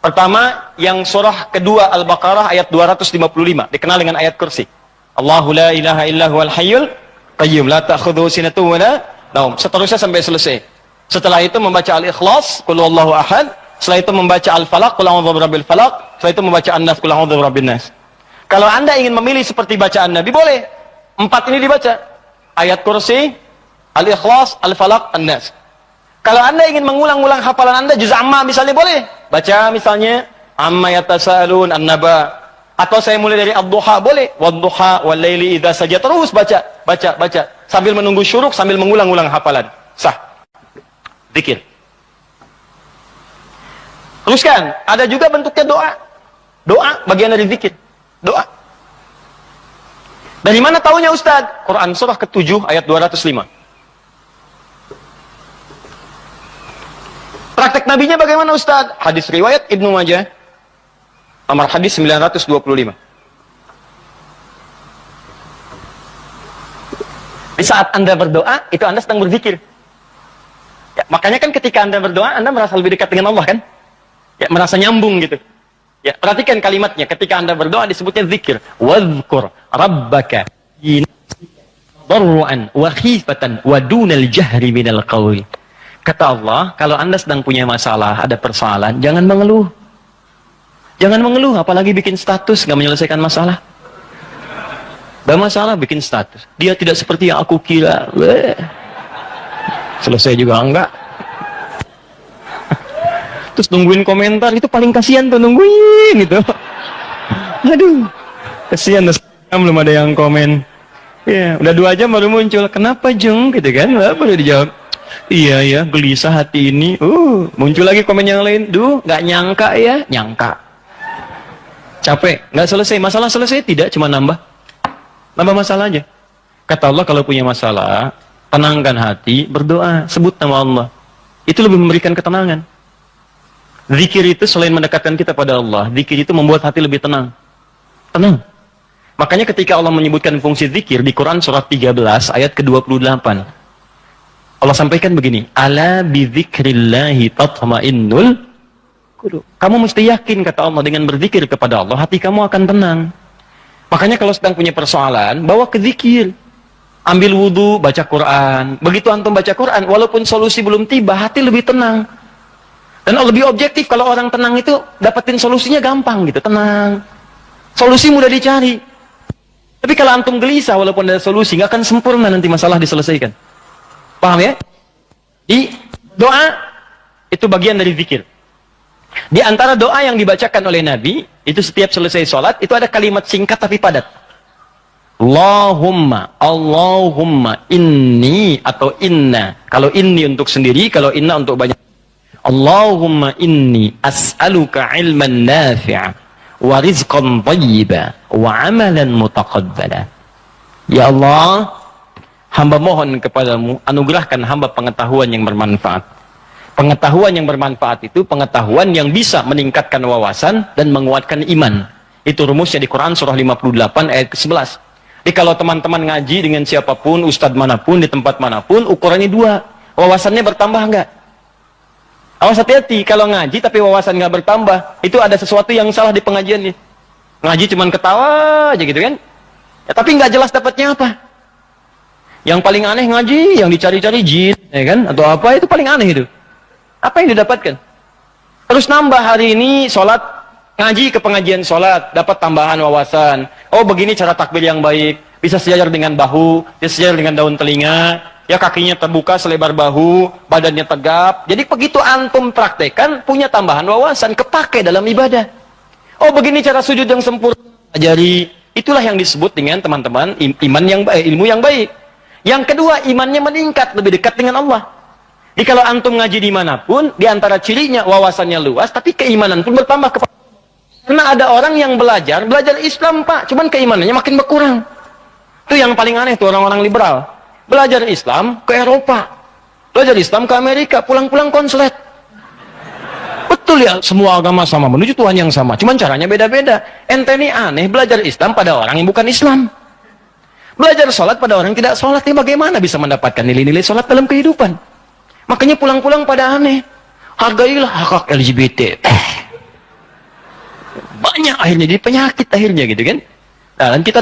Pertama, yang surah kedua Al-Baqarah ayat 255, dikenal dengan ayat kursi. Allahu la ilaha illa huwal hayyul qayyum la ta'khudhuhu sinatun wa la naum. Seterusnya sampai selesai. Setelah itu membaca Al-Ikhlas, qul huwallahu ahad. Setelah itu membaca Al-Falaq, qul a'udzu birabbil falaq. Setelah itu membaca An-Nas, qul a'udzu birabbin nas. Kalau Anda ingin memilih seperti bacaan Nabi, boleh. 4 ini dibaca. Ayat kursi, Al-Ikhlas, Al-Falaq, An-Nas. Kalau Anda ingin mengulang-ulang hafalan Anda, juz amma misalnya boleh. Baca misalnya amma yatasaalun an-naba. Atau saya mulai dari ad-duha boleh. Wad-duha wal-laili idza saja, terus baca sambil menunggu syuruk, sambil mengulang-ulang hafalan. Sah. Zikir. Teruskan, ada juga bentuknya doa. Doa bagian dari zikir. Doa. Dari mana taunya Ustaz? Quran surah ke-7 ayat 205. Praktek nabinya bagaimana Ustaz? Hadis riwayat Ibnu Majah, nomor hadis 925. Di saat Anda berdoa, itu Anda sedang berzikir. Ya, makanya kan ketika Anda berdoa, Anda merasa lebih dekat dengan Allah kan? Ya, merasa nyambung gitu. Ya, perhatikan kalimatnya. Ketika Anda berdoa disebutnya zikir. Wadhkur rabbaka darru'an wa khifatan wa dunal jahri minal qawli. Kata Allah, kalau Anda sedang punya masalah, ada persoalan, jangan mengeluh. Jangan mengeluh, apalagi bikin status, nggak menyelesaikan masalah. Gak masalah bikin status. Dia tidak seperti yang aku kira. Selesai juga enggak. Terus nungguin komentar, itu paling kasihan tuh, nungguin gitu. Aduh, kasihan, belum ada yang komen. Ya, udah 2 jam baru muncul. Kenapa Jung? Gitu kan, baru dijawab. Iya ya, gelisah hati ini. Muncul lagi komen yang lain. Duh, nggak nyangka ya, nyangka. Capek, nggak selesai. Masalah selesai tidak, cuma nambah masalah aja. Kata Allah, kalau punya masalah, tenangkan hati, berdoa, sebut nama Allah. Itu lebih memberikan ketenangan. Zikir itu selain mendekatkan kita pada Allah, zikir itu membuat hati lebih tenang. Tenang. Makanya ketika Allah menyebutkan fungsi zikir di Quran surat 13 ayat ke-28. Allah sampaikan begini, ala bidzikrillahi tatma'innul qulub. Kamu mesti yakin, kata Allah, dengan berzikir kepada Allah, hati kamu akan tenang. Makanya kalau sedang punya persoalan, bawa ke zikir. Ambil wudu, baca Quran. Begitu antum baca Quran, walaupun solusi belum tiba, hati lebih tenang. Dan lebih objektif, kalau orang tenang itu dapetin solusinya gampang gitu, tenang. Solusi mudah dicari. Tapi kalau antum gelisah, walaupun ada solusi, nggak akan sempurna nanti masalah diselesaikan. Paham ya? Di doa itu bagian dari zikir. Di antara doa yang dibacakan oleh Nabi, itu setiap selesai sholat, itu ada kalimat singkat tapi padat. Allahumma inni atau inna. Kalau inni untuk sendiri, kalau inna untuk banyak. Allahumma inni as'aluka ilman nafi'a wa rizqan thayyiba wa amalan mutaqabbala. Ya Allah, hamba mohon kepadamu, anugerahkan hamba pengetahuan yang bermanfaat. Pengetahuan yang bermanfaat itu pengetahuan yang bisa meningkatkan wawasan dan menguatkan iman. Itu rumusnya di Quran surah 58 ayat ke-11. Jadi kalau teman-teman ngaji dengan siapapun, ustadz manapun, di tempat manapun, ukurannya dua. Wawasannya bertambah enggak? Awas hati-hati, kalau ngaji tapi wawasan nggak bertambah, itu ada sesuatu yang salah di pengajiannya. Ngaji cuman ketawa aja gitu kan? Ya, tapi nggak jelas dapatnya apa. Yang paling aneh ngaji, yang dicari-cari jin, ya kan? Atau apa, itu paling aneh itu. Apa yang didapatkan? Terus nambah hari ini sholat, ngaji ke pengajian sholat, dapat tambahan wawasan. Oh begini cara takbir yang baik, bisa sejajar dengan bahu, bisa sejajar dengan daun telinga, ya kakinya terbuka selebar bahu, badannya tegap. Jadi begitu antum praktekan, punya tambahan wawasan, kepake dalam ibadah. Oh begini cara sujud yang sempurna, ajari. Itulah yang disebut dengan teman-teman iman yang baik, ilmu yang baik. Yang kedua, imannya meningkat, lebih dekat dengan Allah. Jadi kalau antum ngaji dimanapun, di antara cirinya wawasannya luas, tapi keimanan pun bertambah. Karena ada orang yang belajar Islam Pak, cuman keimanannya makin berkurang. Itu yang paling aneh tuh orang-orang liberal. Belajar Islam ke Eropa, belajar Islam ke Amerika, pulang-pulang konslet. Betul ya, semua agama sama, menuju Tuhan yang sama, cuman caranya beda-beda. Ente ini aneh, belajar Islam pada orang yang bukan Islam. Belajar sholat pada orang yang tidak sholat, ini bagaimana bisa mendapatkan nilai-nilai sholat dalam kehidupan? Makanya pulang-pulang pada aneh. Hargailah hak LGBT. Banyak akhirnya, jadi penyakit akhirnya gitu kan. Nah, dan kita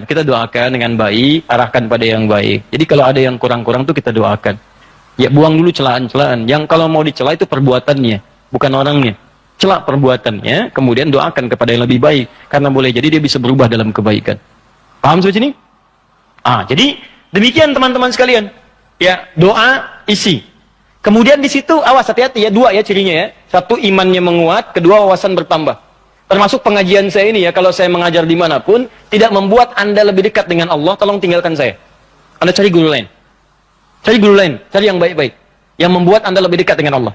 kita doakan dengan baik, arahkan pada yang baik. Jadi kalau ada yang kurang-kurang tuh kita doakan. Ya buang dulu celaan-celaan. Yang kalau mau dicela itu perbuatannya, bukan orangnya. Celak perbuatannya, kemudian doakan kepada yang lebih baik. Karena boleh jadi dia bisa berubah dalam kebaikan. Paham sampai sini? Jadi demikian teman-teman sekalian. Ya, doa isi. Kemudian di situ awas hati-hati ya, dua ya cirinya ya. Satu, imannya menguat, kedua wawasan bertambah. Termasuk pengajian saya ini ya, kalau saya mengajar dimanapun, tidak membuat Anda lebih dekat dengan Allah, tolong tinggalkan saya. Anda cari guru lain. Cari guru lain, cari yang baik-baik. Yang membuat Anda lebih dekat dengan Allah.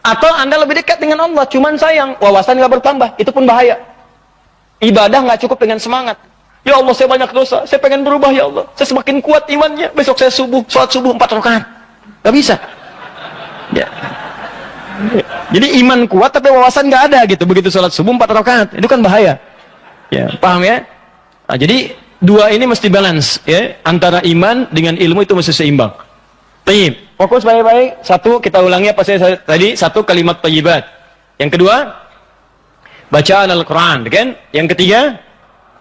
Atau Anda lebih dekat dengan Allah, cuman sayang, wawasan nggak bertambah, itu pun bahaya. Ibadah nggak cukup dengan semangat. Ya Allah, saya banyak dosa, saya pengen berubah ya Allah. Saya semakin kuat imannya, besok saya sholat subuh 4 rakaat. Nggak bisa. Ya. Jadi iman kuat tapi wawasan nggak ada gitu. Begitu sholat subuh 4 rakaat, itu kan bahaya. Ya, paham ya? Jadi dua ini mesti balance ya, antara iman dengan ilmu itu mesti seimbang. Tayyib. Fokus baik-baik. Satu, kita ulangi apa saya tadi, satu kalimat thayyibat. Yang kedua, bacaan Al-Quran, kan? Yang ketiga,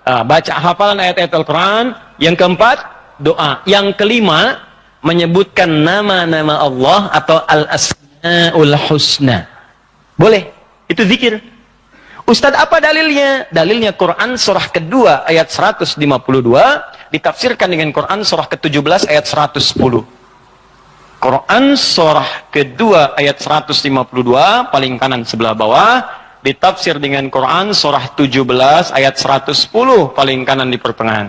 baca hafalan ayat-ayat Al-Quran. Yang keempat, doa. Yang kelima, menyebutkan nama-nama Allah atau Al-Asma'ul Husna. Boleh, itu zikir. Ustadz, apa dalilnya? Dalilnya Quran surah kedua ayat 152 ditafsirkan dengan Quran surah ke-17 ayat 110. Quran surah kedua ayat 152 paling kanan sebelah bawah ditafsir dengan Quran surah 17 ayat 110 paling kanan di pertengahan.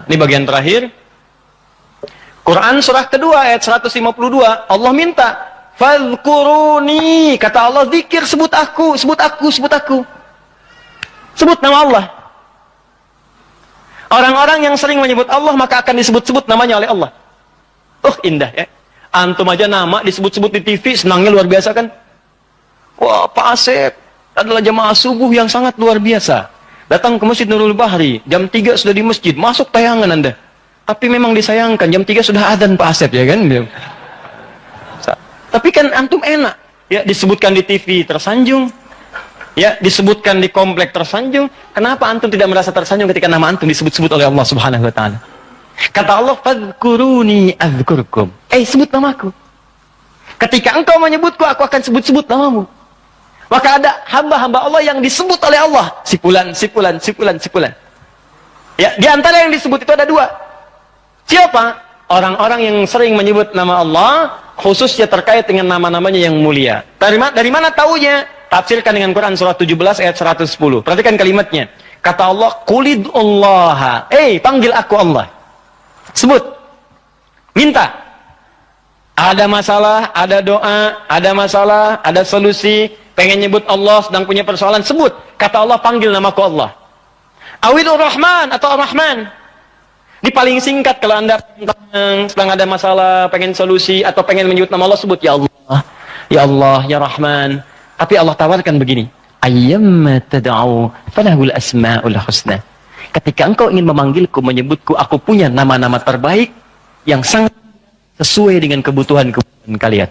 Ini bagian terakhir. Quran surah kedua ayat 152 Allah minta fadhkuruni, kata Allah, zikir, sebut aku, sebut aku, sebut aku. Sebut nama Allah. Orang-orang yang sering menyebut Allah maka akan disebut-sebut namanya oleh Allah. Indah ya. Antum aja nama disebut-sebut di TV, senangnya luar biasa kan? Wah, Pak Asep adalah jamaah subuh yang sangat luar biasa. Datang ke Masjid Nurul Bahri, jam 3 sudah di masjid, masuk tayangan Anda. Tapi memang disayangkan, jam 3 sudah adzan Pak Asep ya kan? Tapi kan antum enak, ya disebutkan di TV tersanjung, ya disebutkan di komplek tersanjung. Kenapa antum tidak merasa tersanjung ketika nama antum disebut-sebut oleh Allah Subhanahu wa taala? Kata Allah, fadhkuruni adzkurkum. Sebut namaku. Ketika engkau menyebutku, aku akan sebut-sebut namamu. Maka ada hamba-hamba Allah yang disebut oleh Allah, sipulan. Ya, di antara yang disebut itu ada dua. Siapa? Orang-orang yang sering menyebut nama Allah, khususnya terkait dengan nama-namanya yang mulia. Dari mana taunya? Tafsirkan dengan Quran surah 17 ayat 110. Perhatikan kalimatnya. Kata Allah, "Qulidullah." Panggil aku Allah. Sebut. Minta. Ada masalah, ada doa, ada masalah, ada solusi, pengen nyebut Allah, sedang punya persoalan, sebut. Kata Allah, panggil namaku Allah. Awilur Rahman atau Ar-Rahman. Ini paling singkat kalau Anda sedang ada masalah, pengen solusi, atau pengen menyebut nama Allah, sebut Ya Allah, Ya Allah, Ya Rahman. Tapi Allah tawarkan begini, ayyamma tad'u falahul asma'ul husna. Ketika engkau ingin memanggilku, menyebutku, aku punya nama-nama terbaik yang sangat sesuai dengan kebutuhan kalian.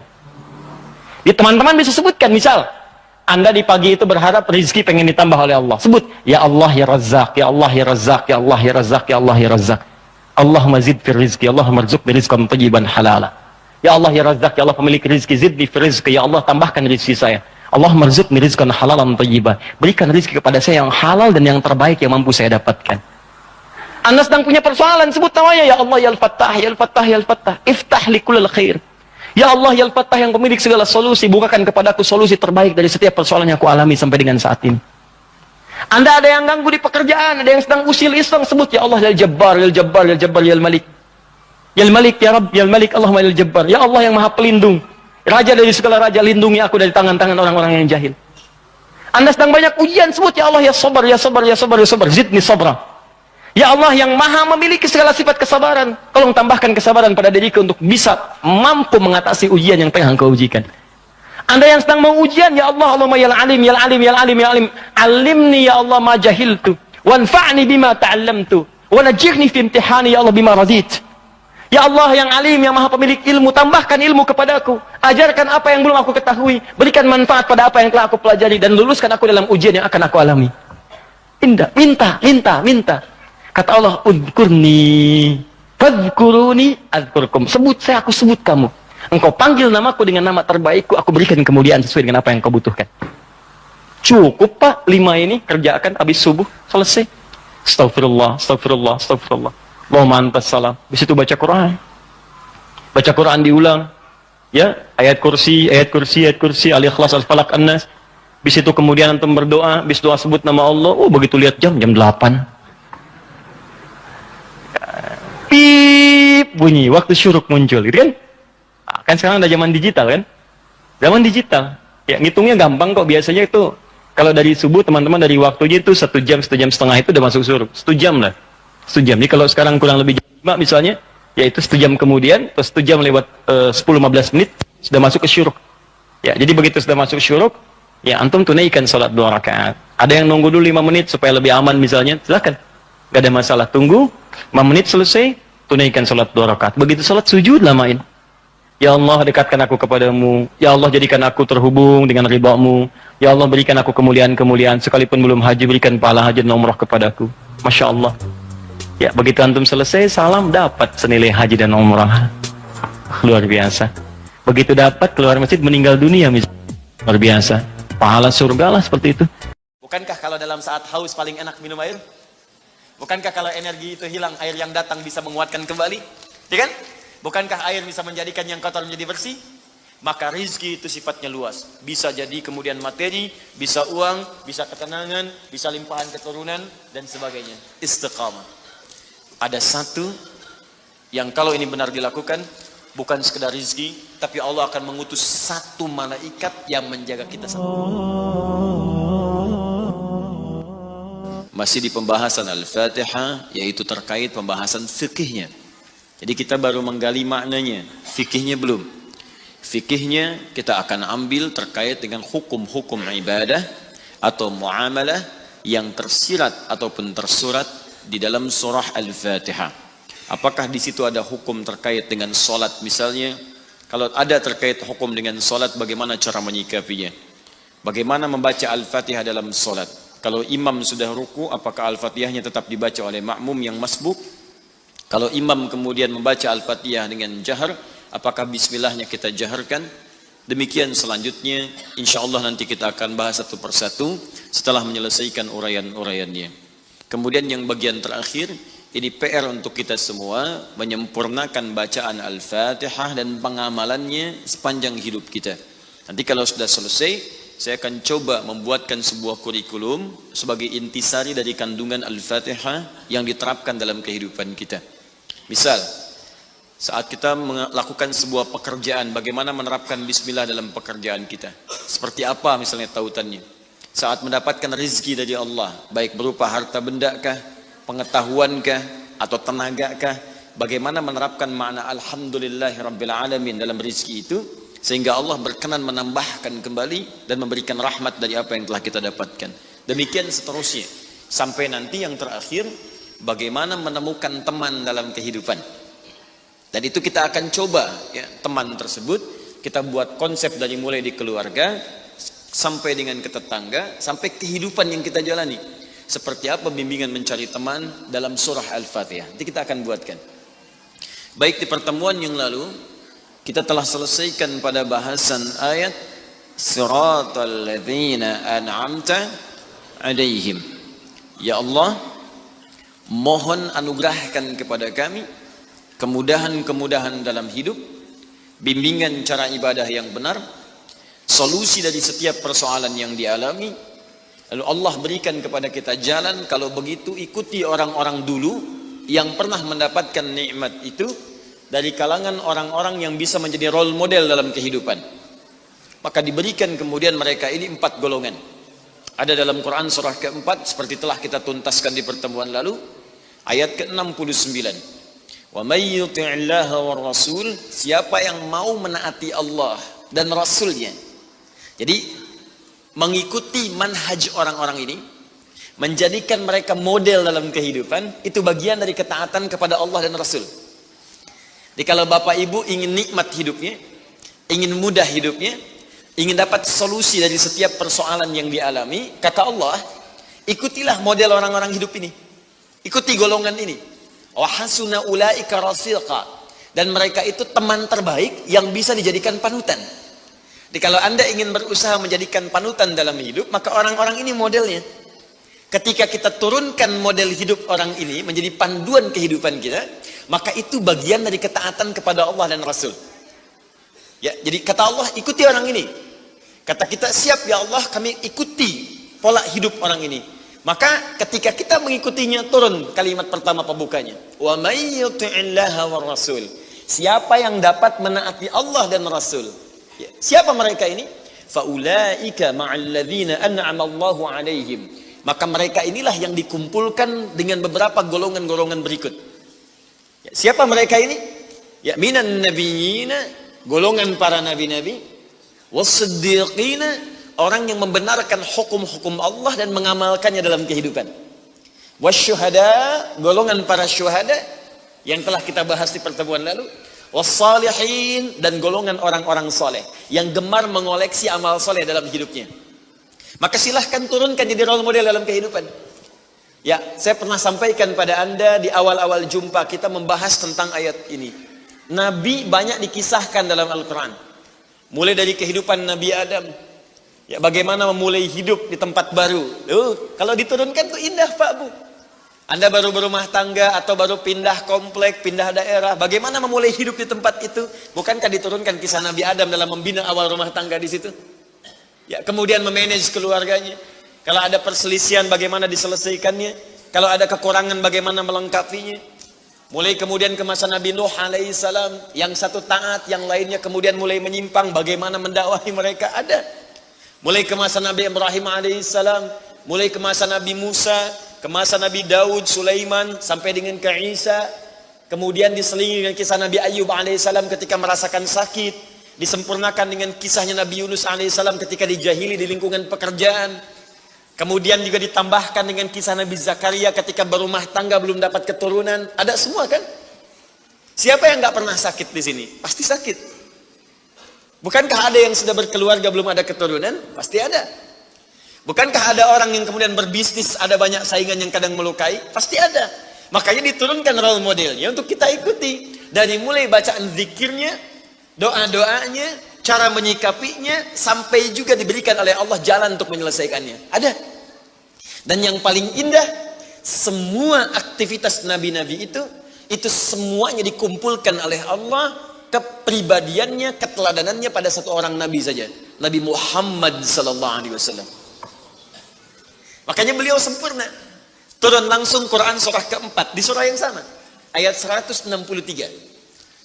Di teman-teman bisa sebutkan, misal Anda di pagi itu berharap rezeki pengen ditambah oleh Allah. Sebut, Ya Allah, Ya Razzaq, Ya Allah, Ya Razzaq, Ya Allah, Ya Razzaq, Ya Allah, Ya Razzaq. Allahumma zid fir rizqi, Allahumma rzuqni rizqan thayyiban halala. Ya Allah, Ya Razzaq, Ya Allah pemilik rezeki, zidni fir rizqi, Ya Allah tambahkan rezeki saya. Allahumma rzuqni rizqan halalan thayyiban. Berikan rezeki kepada saya yang halal dan yang terbaik yang mampu saya dapatkan. Anda sedang punya persoalan, sebut namanya, Ya Allah, Ya Al-Fattah, Ya Al-Fattah, Ya Al-Fattah. Iftah li kullil khair. Ya Allah, Ya Al-Fattah yang pemilik segala solusi, bukakan kepadaku solusi terbaik dari setiap persoalan yang aku alami sampai dengan saat ini. Anda ada yang ganggu di pekerjaan, ada yang sedang usil iseng, sebut Ya Allah, Ya Jabbar, Ya Jabbar, Ya Jabbar, Ya Malik. Ya Malik, Ya Rabb, Ya Malik, Allahumma Ya Jabbar. Ya Allah yang Maha Pelindung, Raja dari segala raja, lindungi aku dari tangan-tangan orang-orang yang jahil. Anda sedang banyak ujian, sebut Ya Allah, Ya Sabar, Ya Sabar, Ya Sabar, Ya Sabar, zidni sabra. Ya Allah yang Maha memiliki segala sifat kesabaran, tolong tambahkan kesabaran pada diriku untuk bisa mampu mengatasi ujian yang tengah engkau ujikan. Anda yang sedang mau ujian, Ya Allah, Allahumma Ya Alim, Ya Alim, Ya Alim, Ya Alim, alimni Ya Allah ma jahiltu, wanfa'ni bima ta'allamtu, wa najihni fi imtihani Ya Allah bima radit. Ya Allah yang Alim, yang Maha pemilik ilmu, tambahkan ilmu kepadaku, ajarkan apa yang belum aku ketahui, berikan manfaat pada apa yang telah aku pelajari, dan luluskan aku dalam ujian yang akan aku alami. Minta. Kata Allah, udkurni, fadkuruni, adkurkum. Sebut saya, aku sebut kamu. Engkau panggil namaku dengan nama terbaikku, aku berikan kemuliaan sesuai dengan apa yang kau butuhkan. Cukup Pak, 5 ini kerjakan habis subuh, selesai. Astagfirullah, astagfirullah, astagfirullah. Allahumma antas salam. Habis itu baca Quran. Baca Quran diulang. Ya, ayat kursi, Al-Ikhlas, Al-Falaq, An-Nas. Habis itu kemudian antum berdoa, habis doa sebut nama Allah. Begitu lihat jam 8. Pip bunyi, waktu syuruk muncul, gitu kan? Kan sekarang ada zaman digital kan? Zaman digital. Ya, ngitungnya gampang kok, biasanya itu kalau dari subuh teman-teman dari waktunya itu 1 jam, 1 jam setengah itu udah masuk syuruk. 1 jam lah. 1 jam. Jadi kalau sekarang kurang lebih jam 5 misalnya, yaitu 1 jam kemudian, atau 1 jam lewat 10-15 menit sudah masuk ke syuruk. Ya, jadi begitu sudah masuk syuruk, ya antum tunaikan salat 2 rakaat. Ada yang nunggu dulu 5 menit supaya lebih aman misalnya, silakan. Gak ada masalah, tunggu 5 menit selesai, tunaikan salat 2 rakaat. Begitu salat sujud lamain. Ya Allah, dekatkan aku kepadamu. Ya Allah, jadikan aku terhubung dengan ridha-Mu. Ya Allah, berikan aku kemuliaan-kemuliaan, sekalipun belum haji, berikan pahala haji dan umrah kepadaku. Masya Allah. Ya, begitu antum selesai, salam, dapat senilai haji dan umrah. Luar biasa. Begitu dapat, keluar masjid, meninggal dunia misalnya. Luar biasa. Pahala surga lah seperti itu.
Bukankah kalau dalam saat haus paling enak minum air? Bukankah kalau energi itu hilang, air yang datang bisa menguatkan kembali? Ya kan? Bukankah air bisa menjadikan yang kotor menjadi bersih? Maka rizki itu sifatnya luas. Bisa jadi kemudian materi, bisa uang, bisa ketenangan, bisa limpahan keturunan, dan sebagainya. Istiqamah. Ada satu yang kalau ini benar dilakukan, bukan sekedar rizki, tapi Allah akan mengutus satu malaikat yang menjaga kita semua. Masih di pembahasan Al-Fatihah, yaitu terkait pembahasan fikihnya. Jadi kita baru menggali maknanya, fikihnya belum. Fikihnya kita akan ambil terkait dengan hukum-hukum ibadah atau muamalah yang tersirat ataupun tersurat di dalam surah Al-Fatihah. Apakah di situ ada hukum terkait dengan solat misalnya? Kalau ada terkait hukum dengan solat, bagaimana cara menyikapinya? Bagaimana membaca Al-Fatihah dalam solat? Kalau imam sudah ruku, apakah Al-Fatihahnya tetap dibaca oleh makmum yang masbuk? Kalau imam kemudian membaca Al-Fatihah dengan jahar, apakah bismillahnya kita jaharkan? Demikian selanjutnya, insya Allah nanti kita akan bahas satu persatu setelah menyelesaikan uraian-uraiannya. Kemudian yang bagian terakhir, ini PR untuk kita semua, menyempurnakan bacaan Al-Fatihah dan pengamalannya sepanjang hidup kita. Nanti kalau sudah selesai, saya akan coba membuatkan sebuah kurikulum sebagai intisari dari kandungan Al-Fatihah yang diterapkan dalam kehidupan kita. Misal, saat kita melakukan sebuah pekerjaan, bagaimana menerapkan bismillah dalam pekerjaan kita? Seperti apa misalnya tautannya? Saat mendapatkan rezeki dari Allah, baik berupa harta benda kah, pengetahuan kah, atau tenaga kah, bagaimana menerapkan makna alhamdulillahirabbil alamin dalam rezeki itu sehingga Allah berkenan menambahkan kembali dan memberikan rahmat dari apa yang telah kita dapatkan. Demikian seterusnya sampai nanti yang terakhir, bagaimana menemukan teman dalam kehidupan. Dan itu kita akan coba ya, teman tersebut kita buat konsep dari mulai di keluarga sampai dengan ke tetangga sampai kehidupan yang kita jalani. Seperti apa bimbingan mencari teman dalam surah Al-Fatihah. Nanti kita akan buatkan. Baik, di pertemuan yang lalu kita telah selesaikan pada bahasan ayat Siratal ladzina an'amta 'alaihim. Ya Allah, mohon anugerahkan kepada kami kemudahan-kemudahan dalam hidup, bimbingan cara ibadah yang benar, solusi dari setiap persoalan yang dialami. Lalu Allah berikan kepada kita jalan, kalau begitu ikuti orang-orang dulu yang pernah mendapatkan nikmat itu dari kalangan orang-orang yang bisa menjadi role model dalam kehidupan. Maka diberikan kemudian mereka ini 4 golongan. Ada dalam Quran surah keempat, seperti telah kita tuntaskan di pertemuan lalu, ayat ke-69. Wa may yuti'illaha war rasul, siapa yang mau menaati Allah dan Rasulnya. Jadi mengikuti manhaj orang-orang ini, menjadikan mereka model dalam kehidupan, itu bagian dari ketaatan kepada Allah dan Rasul. Jadi kalau bapak ibu ingin nikmat hidupnya, ingin mudah hidupnya, ingin dapat solusi dari setiap persoalan yang dialami, kata Allah, ikutilah model orang-orang hidup ini. Ikuti golongan ini. Wa hasuna ulaika rafiqa. Dan mereka itu teman terbaik yang bisa dijadikan panutan. Jadi kalau Anda ingin berusaha menjadikan panutan dalam hidup, maka orang-orang ini modelnya. Ketika kita turunkan model hidup orang ini menjadi panduan kehidupan kita, maka itu bagian dari ketaatan kepada Allah dan Rasul. Ya, jadi kata Allah, ikuti orang ini. Kata kita, siap ya Allah, kami ikuti pola hidup orang ini. Maka ketika kita mengikutinya, turun kalimat pertama pembukanya. Wa may yuti'illaha war rasul. Siapa yang dapat menaati Allah dan Rasul? Ya, siapa mereka ini? Faulaika ma'al ladzina an'ama Allahu 'alaihim. Maka mereka inilah yang dikumpulkan dengan beberapa golongan-golongan berikut. Ya, siapa mereka ini? Ya, minan nabiyina, golongan para nabi-nabi, was-siddiqina, orang yang membenarkan hukum-hukum Allah dan mengamalkannya dalam kehidupan. Wasyuhada, golongan para syuhada yang telah kita bahas di pertemuan lalu. Wassalihin, dan golongan orang-orang soleh yang gemar mengoleksi amal soleh dalam hidupnya. Maka silahkan turunkan jadi role model dalam kehidupan. Ya, saya pernah sampaikan pada Anda di awal-awal jumpa kita membahas tentang ayat ini. Nabi banyak dikisahkan dalam Al-Quran. Mulai dari kehidupan Nabi Adam. Ya, bagaimana memulai hidup di tempat baru. Kalau diturunkan tuh indah Pak Bu. Anda baru berumah tangga atau baru pindah komplek, pindah daerah. Bagaimana memulai hidup di tempat itu? Bukankah diturunkan kisah Nabi Adam dalam membina awal rumah tangga di situ? Ya, kemudian memanage keluarganya. Kalau ada perselisihan bagaimana diselesaikannya? Kalau ada kekurangan bagaimana melengkapinya? Mulai kemudian ke masa Nabi Nuh alaihissalam, yang satu taat, yang lainnya kemudian mulai menyimpang, bagaimana mendakwahi mereka? Ada. Mulai ke masa Nabi Ibrahim alaihissalam, mulai ke masa Nabi Musa, ke masa Nabi Daud, Sulaiman, sampai dengan ke Isa. Kemudian diselingi dengan kisah Nabi Ayub alaihissalam ketika merasakan sakit. Disempurnakan dengan kisahnya Nabi Yunus alaihissalam ketika dijahili di lingkungan pekerjaan. Kemudian juga ditambahkan dengan kisah Nabi Zakaria ketika berumah tangga belum dapat keturunan. Ada semua kan? Siapa yang nggak pernah sakit di sini? Pasti sakit. Bukankah ada yang sudah berkeluarga belum ada keturunan? Pasti ada. Bukankah ada orang yang kemudian berbisnis ada banyak saingan yang kadang melukai? Pasti ada. Makanya diturunkan role modelnya untuk kita ikuti. Dari mulai bacaan zikirnya, doa-doanya, cara menyikapinya, sampai juga diberikan oleh Allah jalan untuk menyelesaikannya. Ada. Dan yang paling indah, semua aktivitas nabi-nabi itu semuanya dikumpulkan oleh Allah, kepribadiannya, keteladanannya pada satu orang nabi saja. Nabi Muhammad sallallahu alaihi wasallam. Makanya beliau sempurna. Turun langsung Quran surah keempat di surah yang sama, ayat 163.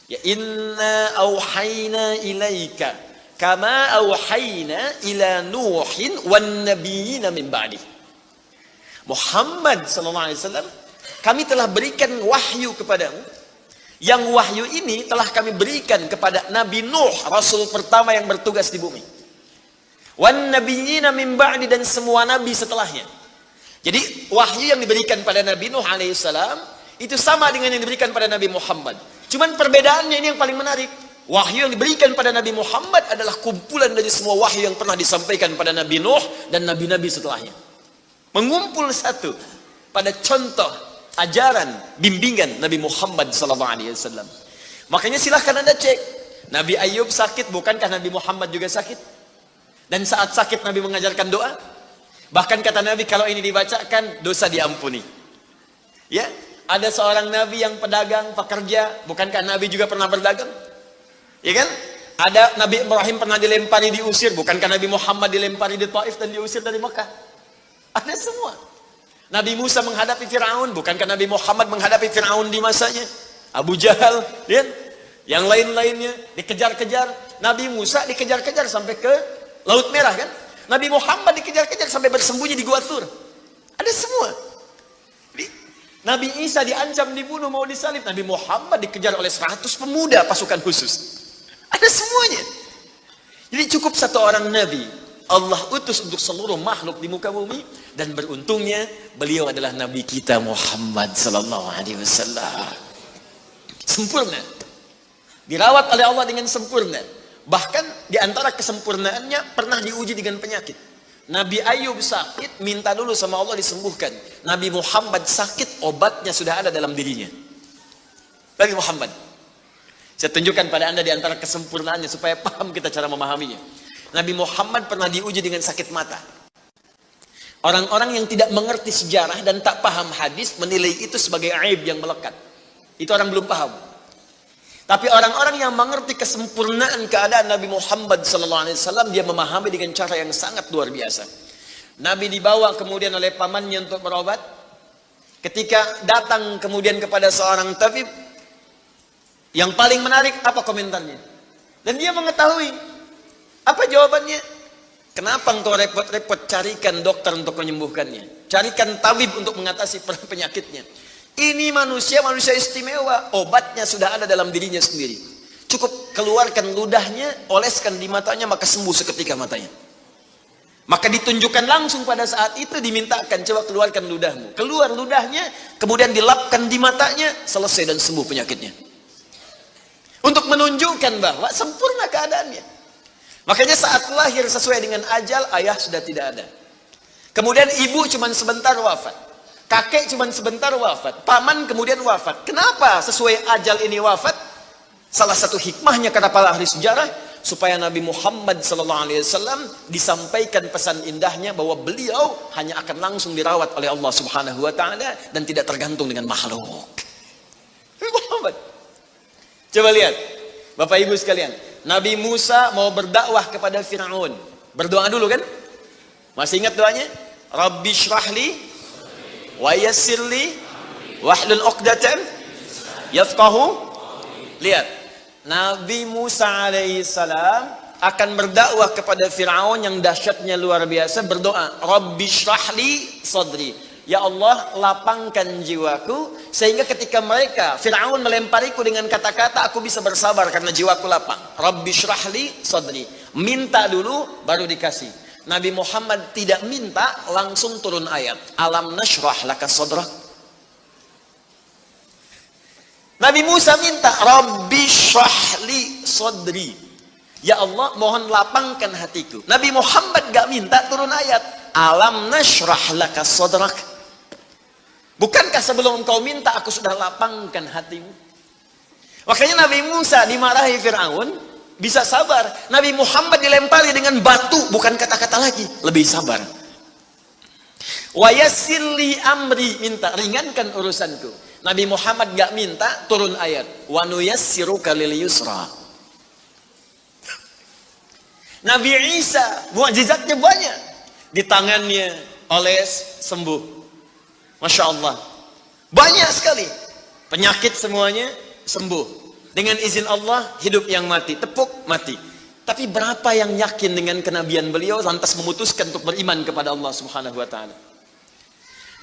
Ya inna auhayna ilaika kama auhayna ila Nuhin wan nabiyina min ba'di. Muhammad sallallahu alaihi wasallam, kami telah berikan wahyu kepadamu. Yang wahyu ini telah kami berikan kepada Nabi Nuh, rasul pertama yang bertugas di bumi. Wan nabiyina min ba'di, dan semua nabi setelahnya. Jadi wahyu yang diberikan pada Nabi Nuh alaihissalam itu sama dengan yang diberikan pada Nabi Muhammad. Cuman perbedaannya ini yang paling menarik. Wahyu yang diberikan pada Nabi Muhammad adalah kumpulan dari semua wahyu yang pernah disampaikan pada Nabi Nuh dan nabi-nabi setelahnya. Mengumpul satu pada contoh ajaran bimbingan Nabi Muhammad SAW. Makanya silahkan Anda cek. Nabi Ayub sakit, bukankah Nabi Muhammad juga sakit? Dan saat sakit Nabi mengajarkan doa. Bahkan kata Nabi, kalau ini dibacakan dosa diampuni. Ya, ada seorang Nabi yang pedagang, pekerja, bukankah Nabi juga pernah berdagang? Ya kan? Ada Nabi Ibrahim pernah dilempari, diusir, bukankah Nabi Muhammad dilempari di Taif dan diusir dari Mekah? Ada semua. Nabi Musa menghadapi Firaun, bukankah Nabi Muhammad menghadapi Firaun di masanya? Abu Jahal, ya? Yang lain-lainnya dikejar-kejar. Nabi Musa dikejar-kejar sampai ke Laut Merah, kan? Nabi Muhammad dikejar-kejar sampai bersembunyi di Gua Tur. Ada semua. Nabi Isa diancam dibunuh, mau disalib. Nabi Muhammad dikejar oleh 100 pemuda pasukan khusus. Ada semuanya. Jadi cukup satu orang Nabi Allah utus untuk seluruh makhluk di muka bumi, dan beruntungnya beliau adalah Nabi kita Muhammad sallallahu alaihi wasallam. Sempurna. Dirawat oleh Allah dengan sempurna. Bahkan di antara kesempurnaannya pernah diuji dengan penyakit. Nabi Ayub sakit, minta dulu sama Allah disembuhkan. Nabi Muhammad sakit, obatnya sudah ada dalam dirinya. Nabi Muhammad. Saya tunjukkan pada Anda di antara kesempurnaannya supaya paham kita cara memahaminya. Nabi Muhammad pernah diuji dengan sakit mata. Orang-orang yang tidak mengerti sejarah dan tak paham hadis menilai itu sebagai aib yang melekat. Itu orang belum paham. Tapi orang-orang yang mengerti kesempurnaan keadaan Nabi Muhammad SAW, dia memahami dengan cara yang sangat luar biasa. Nabi dibawa kemudian oleh pamannya untuk berobat. Ketika datang kemudian kepada seorang tabib, yang paling menarik apa komentarnya? Dan dia mengetahui apa jawabannya. Kenapa engkau repot-repot carikan dokter untuk menyembuhkannya? Carikan tabib untuk mengatasi penyakitnya. Ini manusia istimewa. Obatnya sudah ada dalam dirinya sendiri. Cukup keluarkan ludahnya, oleskan di matanya, maka sembuh seketika matanya. Maka ditunjukkan langsung pada saat itu, dimintakan, coba keluarkan ludahmu. Keluar ludahnya, kemudian dilapkan di matanya, selesai dan sembuh penyakitnya. Untuk menunjukkan bahwa sempurna keadaannya. Makanya saat lahir sesuai dengan ajal, ayah sudah tidak ada. Kemudian ibu cuma sebentar wafat. Kakek cuma sebentar wafat. Paman kemudian wafat. Kenapa sesuai ajal ini wafat? Salah satu hikmahnya kata para ahli sejarah, supaya Nabi Muhammad SAW disampaikan pesan indahnya bahwa beliau hanya akan langsung dirawat oleh Allah Subhanahu wa taala dan tidak tergantung dengan makhluk. Muhammad. Coba lihat, Bapak Ibu sekalian, Nabi Musa mau berdakwah kepada Firaun. Berdoa dulu kan? Masih ingat doanya? Rabbi syrahli wa yassirli wahlul 'uqdatam yafqahu. Lihat, Nabi Musa alaihissalam akan berdakwah kepada Firaun yang dahsyatnya luar biasa, berdoa, Rabbi syrahli sadri. Ya Allah, lapangkan jiwaku sehingga ketika mereka Firaun melempariku dengan kata-kata, aku bisa bersabar karena jiwaku lapang. Rabbi syrahli sadri. Minta dulu baru dikasih. Nabi Muhammad tidak minta, langsung turun ayat. Alam nashrah laka sadrak. Nabi Musa minta, Rabbi syrahli sadri. Ya Allah, mohon lapangkan hatiku. Nabi Muhammad gak minta, turun ayat. Alam nashrah laka sadrak. Bukankah sebelum engkau minta, aku sudah lapangkan hatimu? Makanya Nabi Musa dimarahi Fir'aun, bisa sabar. Nabi Muhammad dilempari dengan batu, bukan kata-kata lagi, lebih sabar. Wa yassirli amri, minta ringankan urusanku. Nabi Muhammad gak minta, turun ayat. Wa nuyassiruka lil yusra. Nabi Isa, mukjizatnya banyak. Di tangannya oles, sembuh. Masya Allah. Banyak sekali. Penyakit semuanya sembuh. Dengan izin Allah, hidup yang mati. Tepuk, mati. Tapi berapa yang yakin dengan kenabian beliau lantas memutuskan untuk beriman kepada Allah Subhanahu wa taala?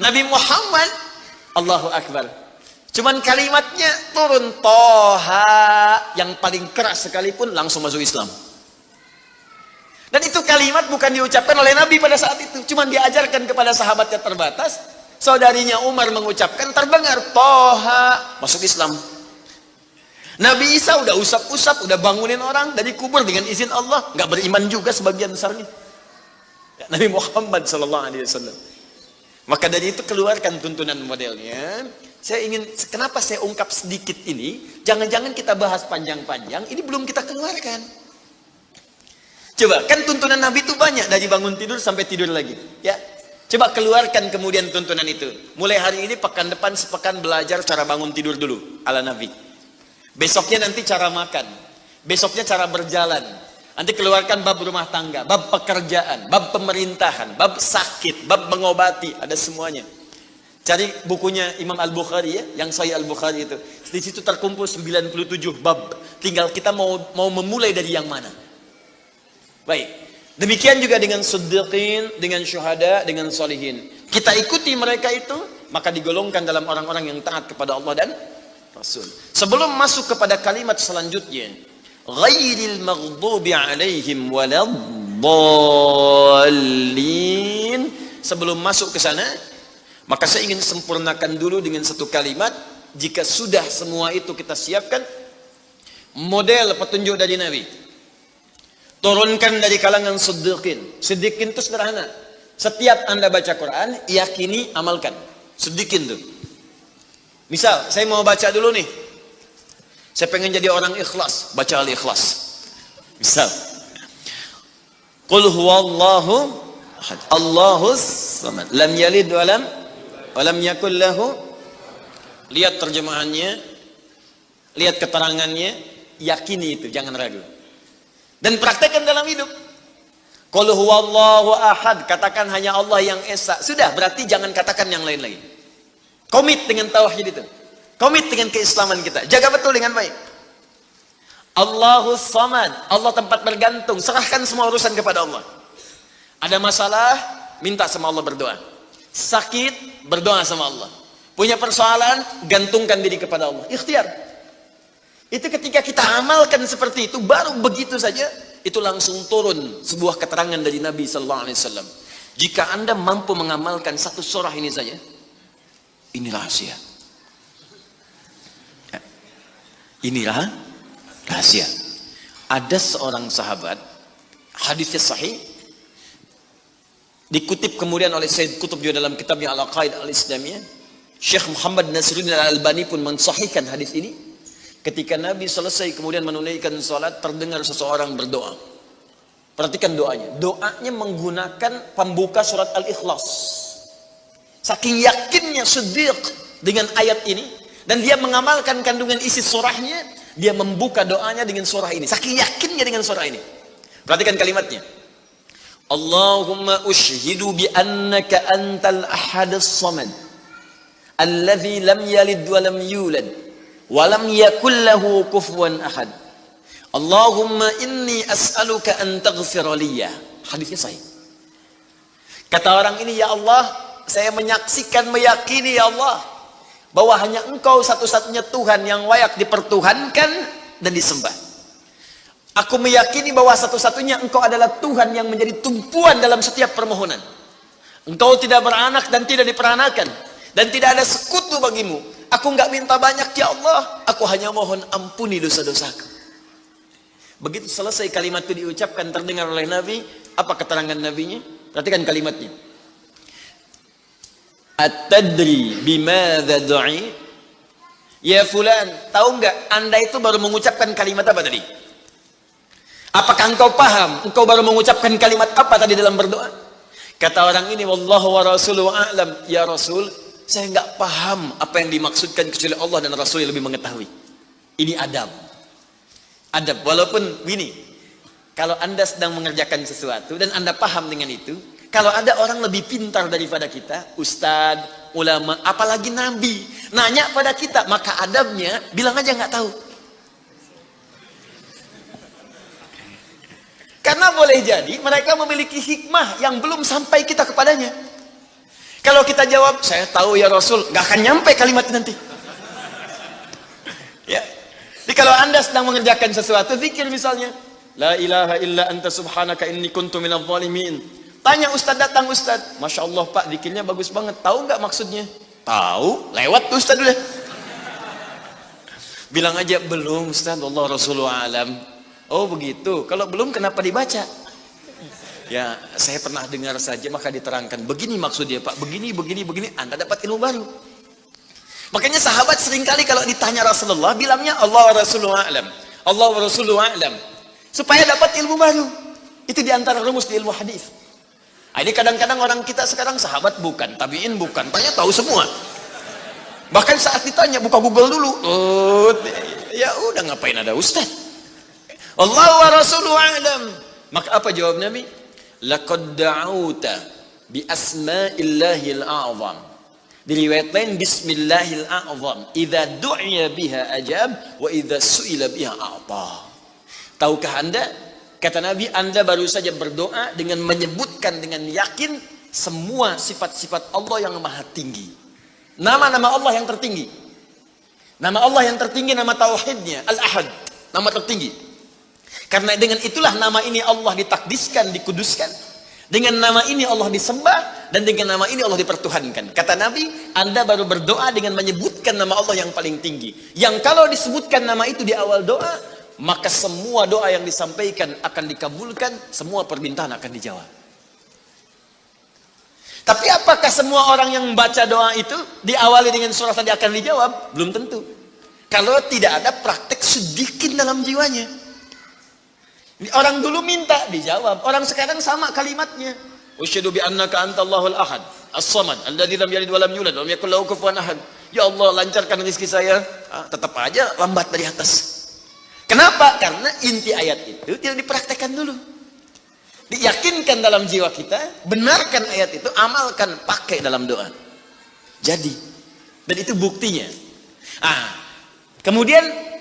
Nabi Muhammad, Allahu Akbar. Cuman kalimatnya turun Toha, yang paling keras sekalipun langsung masuk Islam. Dan itu kalimat bukan diucapkan oleh Nabi pada saat itu, cuman diajarkan kepada sahabatnya terbatas. Saudarinya Umar mengucapkan, terdengar Toha, masuk Islam. Nabi Isa udah usap-usap, udah bangunin orang dari kubur dengan izin Allah, nggak beriman juga sebagian besarnya. Nabi Muhammad SAW. Maka dari itu keluarkan tuntunan modelnya. Saya ingin, kenapa saya ungkap sedikit ini? Jangan-jangan kita bahas panjang-panjang, ini belum kita keluarkan. Coba, kan tuntunan Nabi itu banyak dari bangun tidur sampai tidur lagi. Ya, coba keluarkan kemudian tuntunan itu. Mulai hari ini, pekan depan sepekan belajar cara bangun tidur dulu ala Nabi. Besoknya nanti cara makan, besoknya cara berjalan. Nanti keluarkan bab rumah tangga, bab pekerjaan, bab pemerintahan, bab sakit, bab mengobati, ada semuanya. Cari bukunya Imam Al-Bukhari ya, yang Sahih Al-Bukhari itu. Di situ terkumpul 97 bab. Tinggal kita mau memulai dari yang mana. Baik. Demikian juga dengan siddiqin, dengan syuhada, dengan solihin. Kita ikuti mereka itu, maka digolongkan dalam orang-orang yang taat kepada Allah dan Rasul. Sebelum masuk kepada kalimat selanjutnya, ghairil maghdubi alaihim waladdallin. Sebelum masuk ke sana, maka saya ingin sempurnakan dulu dengan satu kalimat. Jika sudah semua itu kita siapkan, model petunjuk dari Nabi, turunkan dari kalangan siddiqin. Siddiqin itu sederhana. Setiap Anda baca Quran, yakini, amalkan. Siddiqin itu. Misal, saya mau baca dulu nih. Saya pengen jadi orang ikhlas, baca Al-Ikhlas. Misal. Qul huwallahu ahad, Allahus samad, lam yalid wa lam yakul lahu. Lihat terjemahannya, lihat keterangannya, yakini itu, jangan ragu. Dan praktekkan dalam hidup. Qul huwallahu ahad, katakan hanya Allah yang esa. Sudah, berarti jangan katakan yang lain lagi. Komit dengan tauhid itu. Komit dengan keislaman kita. Jaga betul dengan baik. Allahus samad, Allah tempat bergantung. Serahkan semua urusan kepada Allah. Ada masalah, minta sama Allah, berdoa. Sakit, berdoa sama Allah. Punya persoalan, gantungkan diri kepada Allah. Ikhtiar. Itu ketika kita amalkan seperti itu, baru begitu saja, itu langsung turun sebuah keterangan dari Nabi SAW. Jika Anda mampu mengamalkan satu surah ini saja, ini rahasia. Inilah rahasia. Ada seorang sahabat, hadisnya sahih, dikutip kemudian oleh Sayyid Qutb juga dalam kitabnya Al-Aqaid Al-Islamiyah. Syekh Muhammad Nasiruddin Al-Albani pun mensahihkan hadis ini. Ketika Nabi selesai kemudian menunaikan salat, terdengar seseorang berdoa. Perhatikan doanya. Doanya menggunakan pembuka surat Al-Ikhlas. Saking yakinnya Siddiq dengan ayat ini, dan dia mengamalkan kandungan isi surahnya, dia membuka doanya dengan surah ini. Saking yakinnya dengan surah ini. Perhatikan kalimatnya. Allahumma ushhidu bi annaka antal ahadus samad, alladhi lam yalid wa lam yulad, wa lam yakul lahu kufuwan ahad. Allahumma inni as'aluka an taghfira liya. Hadisnya sahih. Kata orang ini, ya Allah, saya menyaksikan, meyakini ya Allah, bahwa hanya Engkau satu-satunya Tuhan yang layak dipertuhankan dan disembah. Aku meyakini bahwa satu-satunya Engkau adalah Tuhan yang menjadi tumpuan dalam setiap permohonan. Engkau tidak beranak dan tidak diperanakan, dan tidak ada sekutu bagimu. Aku nggak minta banyak ya Allah, aku hanya mohon ampuni dosa-dosaku. Begitu selesai kalimat itu diucapkan, terdengar oleh Nabi. Apa keterangan Nabinya? Perhatikan kalimatnya. At-tadri bimadza du'i? Ya fulan, tahu enggak Anda itu baru mengucapkan kalimat apa tadi? Apakah engkau paham? Engkau baru mengucapkan kalimat apa tadi dalam berdoa? Kata orang ini, wallahu wa rasuluhu a'lam. Ya Rasul, saya enggak paham apa yang dimaksudkan kecuali Allah dan Rasul yang lebih mengetahui. Ini adab. Adab, walaupun gini, Kalau Anda sedang mengerjakan sesuatu dan Anda paham dengan itu, kalau ada orang lebih pintar daripada kita, ustadz, ulama, apalagi nabi, nanya pada kita, maka adabnya bilang aja nggak tahu. Karena boleh jadi mereka memiliki hikmah yang belum sampai kita kepadanya. Kalau kita jawab, saya tahu ya Rasul, nggak akan nyampe kalimat nanti. Ya. Jadi kalau Anda sedang mengerjakan sesuatu, zikir misalnya, la ilaha illa anta subhanaka inni kuntu minadh dhalimin. Tanya ustaz, datang ustaz, masya Allah pak, zikirnya bagus banget. Tahu nggak maksudnya? Tahu, lewat tuh ustaz udah. Bilang aja belum ustaz, Allah Rasulullah alam. Oh begitu, kalau belum kenapa dibaca? Ya saya pernah dengar saja maka diterangkan. Begini maksudnya pak, begini, Anda dapat ilmu baru. Makanya sahabat seringkali kalau ditanya Rasulullah, bilangnya Allah Rasulullah alam, Allah Rasulullah alam, supaya dapat ilmu baru. Itu diantara rumus di ilmu hadis. Nah, ini kadang-kadang orang kita sekarang sahabat bukan, tabiin bukan, tanya tahu semua. Bahkan saat ditanya buka Google dulu. Oh, ya udah ngapain ada ustaz? Allah wa rasuluhu a'lam. Maka apa jawab Nabi? Laqad da'uta bi asma'illahil a'zam. Di riwayat lain bismillahil a'zam. Idza du'iya biha ajab wa idza su'ila biha a'ta. Tahukah Anda? Kata Nabi, Anda baru saja berdoa dengan menyebutkan dengan yakin semua sifat-sifat Allah yang maha tinggi. Nama-nama Allah yang tertinggi. Nama Allah yang tertinggi, nama tauhidnya, Al-Ahad. Nama tertinggi. Karena dengan itulah nama ini Allah ditakdiskan, dikuduskan. Dengan nama ini Allah disembah, dan dengan nama ini Allah dipertuhankan. Kata Nabi, Anda baru berdoa dengan menyebutkan nama Allah yang paling tinggi. Yang kalau disebutkan nama itu di awal doa, maka semua doa yang disampaikan akan dikabulkan, semua permintaan akan dijawab. Tapi apakah semua orang yang membaca doa itu diawali dengan surah tadi akan dijawab? Belum tentu. Kalau tidak ada praktek sedikit dalam jiwanya. Orang dulu minta dijawab, orang sekarang sama kalimatnya. Usyhadu bi annaka antallahul ahad, as-samad, alladzi lam yalid wa lam yulad wa lam yakul lahu kufuwan ahad. Ya Allah, lancarkan rezeki saya. Tetap aja lambat dari atas. Kenapa? Karena inti ayat itu tidak dipraktekkan dulu. Diyakinkan dalam jiwa kita, benarkan ayat itu, amalkan, pakai dalam doa. Jadi, dan itu buktinya. Kemudian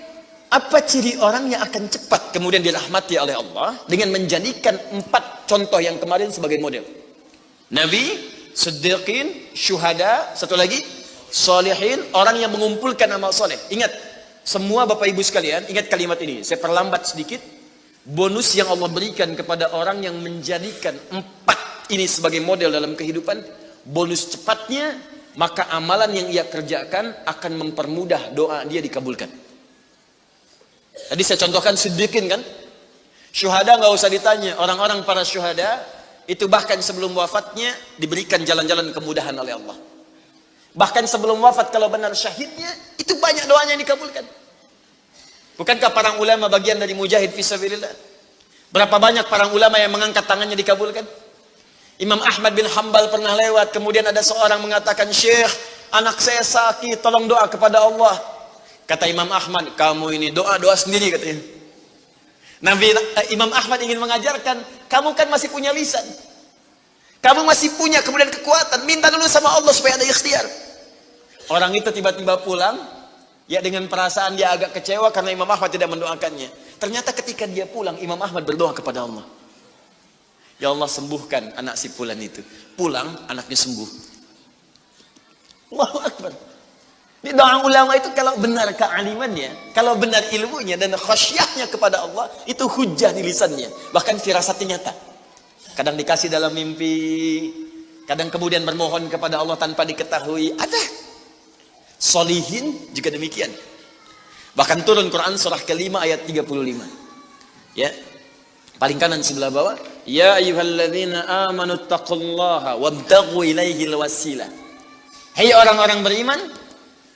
apa ciri orang yang akan cepat kemudian dirahmati oleh Allah dengan menjadikan 4 contoh yang kemarin sebagai model? Nabi, siddiqin, syuhada, satu lagi, solihin, orang yang mengumpulkan amal soleh. Ingat, semua Bapak Ibu sekalian, ingat kalimat ini. Saya perlambat sedikit. Bonus yang Allah berikan kepada orang yang menjadikan 4 ini sebagai model dalam kehidupan. Bonus cepatnya, maka amalan yang ia kerjakan akan mempermudah doa dia dikabulkan. Tadi saya contohkan siddiqin kan. Syuhada nggak usah ditanya. Orang-orang para syuhada itu bahkan sebelum wafatnya diberikan jalan-jalan kemudahan oleh Allah. Bahkan sebelum wafat kalau benar syahidnya, itu banyak doanya yang dikabulkan. Bukankah para ulama bagian dari mujahid fisabilillah? Berapa banyak para ulama yang mengangkat tangannya dikabulkan? Imam Ahmad bin Hanbal pernah lewat, kemudian ada seorang mengatakan, Syekh, anak saya sakit, tolong doa kepada Allah. Kata Imam Ahmad, kamu ini doa-doa sendiri katanya. Imam Ahmad ingin mengajarkan, kamu kan masih punya lisan. Kamu masih punya kemudian kekuatan, minta dulu sama Allah supaya ada ikhtiar. Orang itu tiba-tiba pulang, ya dengan perasaan dia agak kecewa karena Imam Ahmad tidak mendoakannya. Ternyata ketika dia pulang, Imam Ahmad berdoa kepada Allah. Ya Allah, sembuhkan anak si fulan itu. Pulang, anaknya sembuh. Allahu Akbar. Ini doa ulama itu kalau benar kealimannya, kalau benar ilmunya dan khasyahnya kepada Allah, itu hujah di lisannya. Bahkan firasatnya nyata. Kadang dikasih dalam mimpi, kadang kemudian bermohon kepada Allah tanpa diketahui. Ada. Solihin juga demikian. Bahkan turun Quran surah ke-5 ayat 35. Ya. Paling kanan sebelah bawah, ya ayyuhalladzina amanu taqullaha wabtaghu ilaihil wasilah. Hai orang-orang beriman,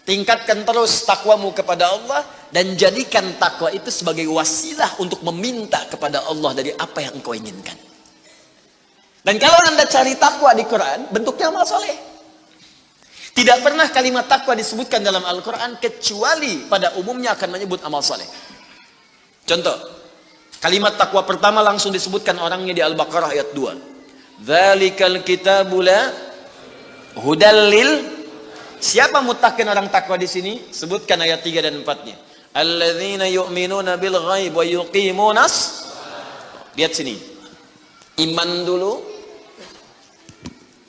tingkatkan terus takwamu kepada Allah dan jadikan takwa itu sebagai wasilah untuk meminta kepada Allah dari apa yang engkau inginkan. Dan kalau Anda cari takwa di Quran, bentuknya amal soleh. Tidak pernah kalimat takwa disebutkan dalam Al-Quran kecuali pada umumnya akan menyebut amal soleh. Contoh, Kalimat takwa pertama langsung disebutkan orangnya di Al-Baqarah ayat 2. Dzalikal kitabu la hudal lil. Siapa muttaqin orang takwa di sini? Sebutkan ayat 3 dan 4-nya. Alladzina yu'minuna bil ghaib wa yuqimunas. Lihat sini. Iman dulu.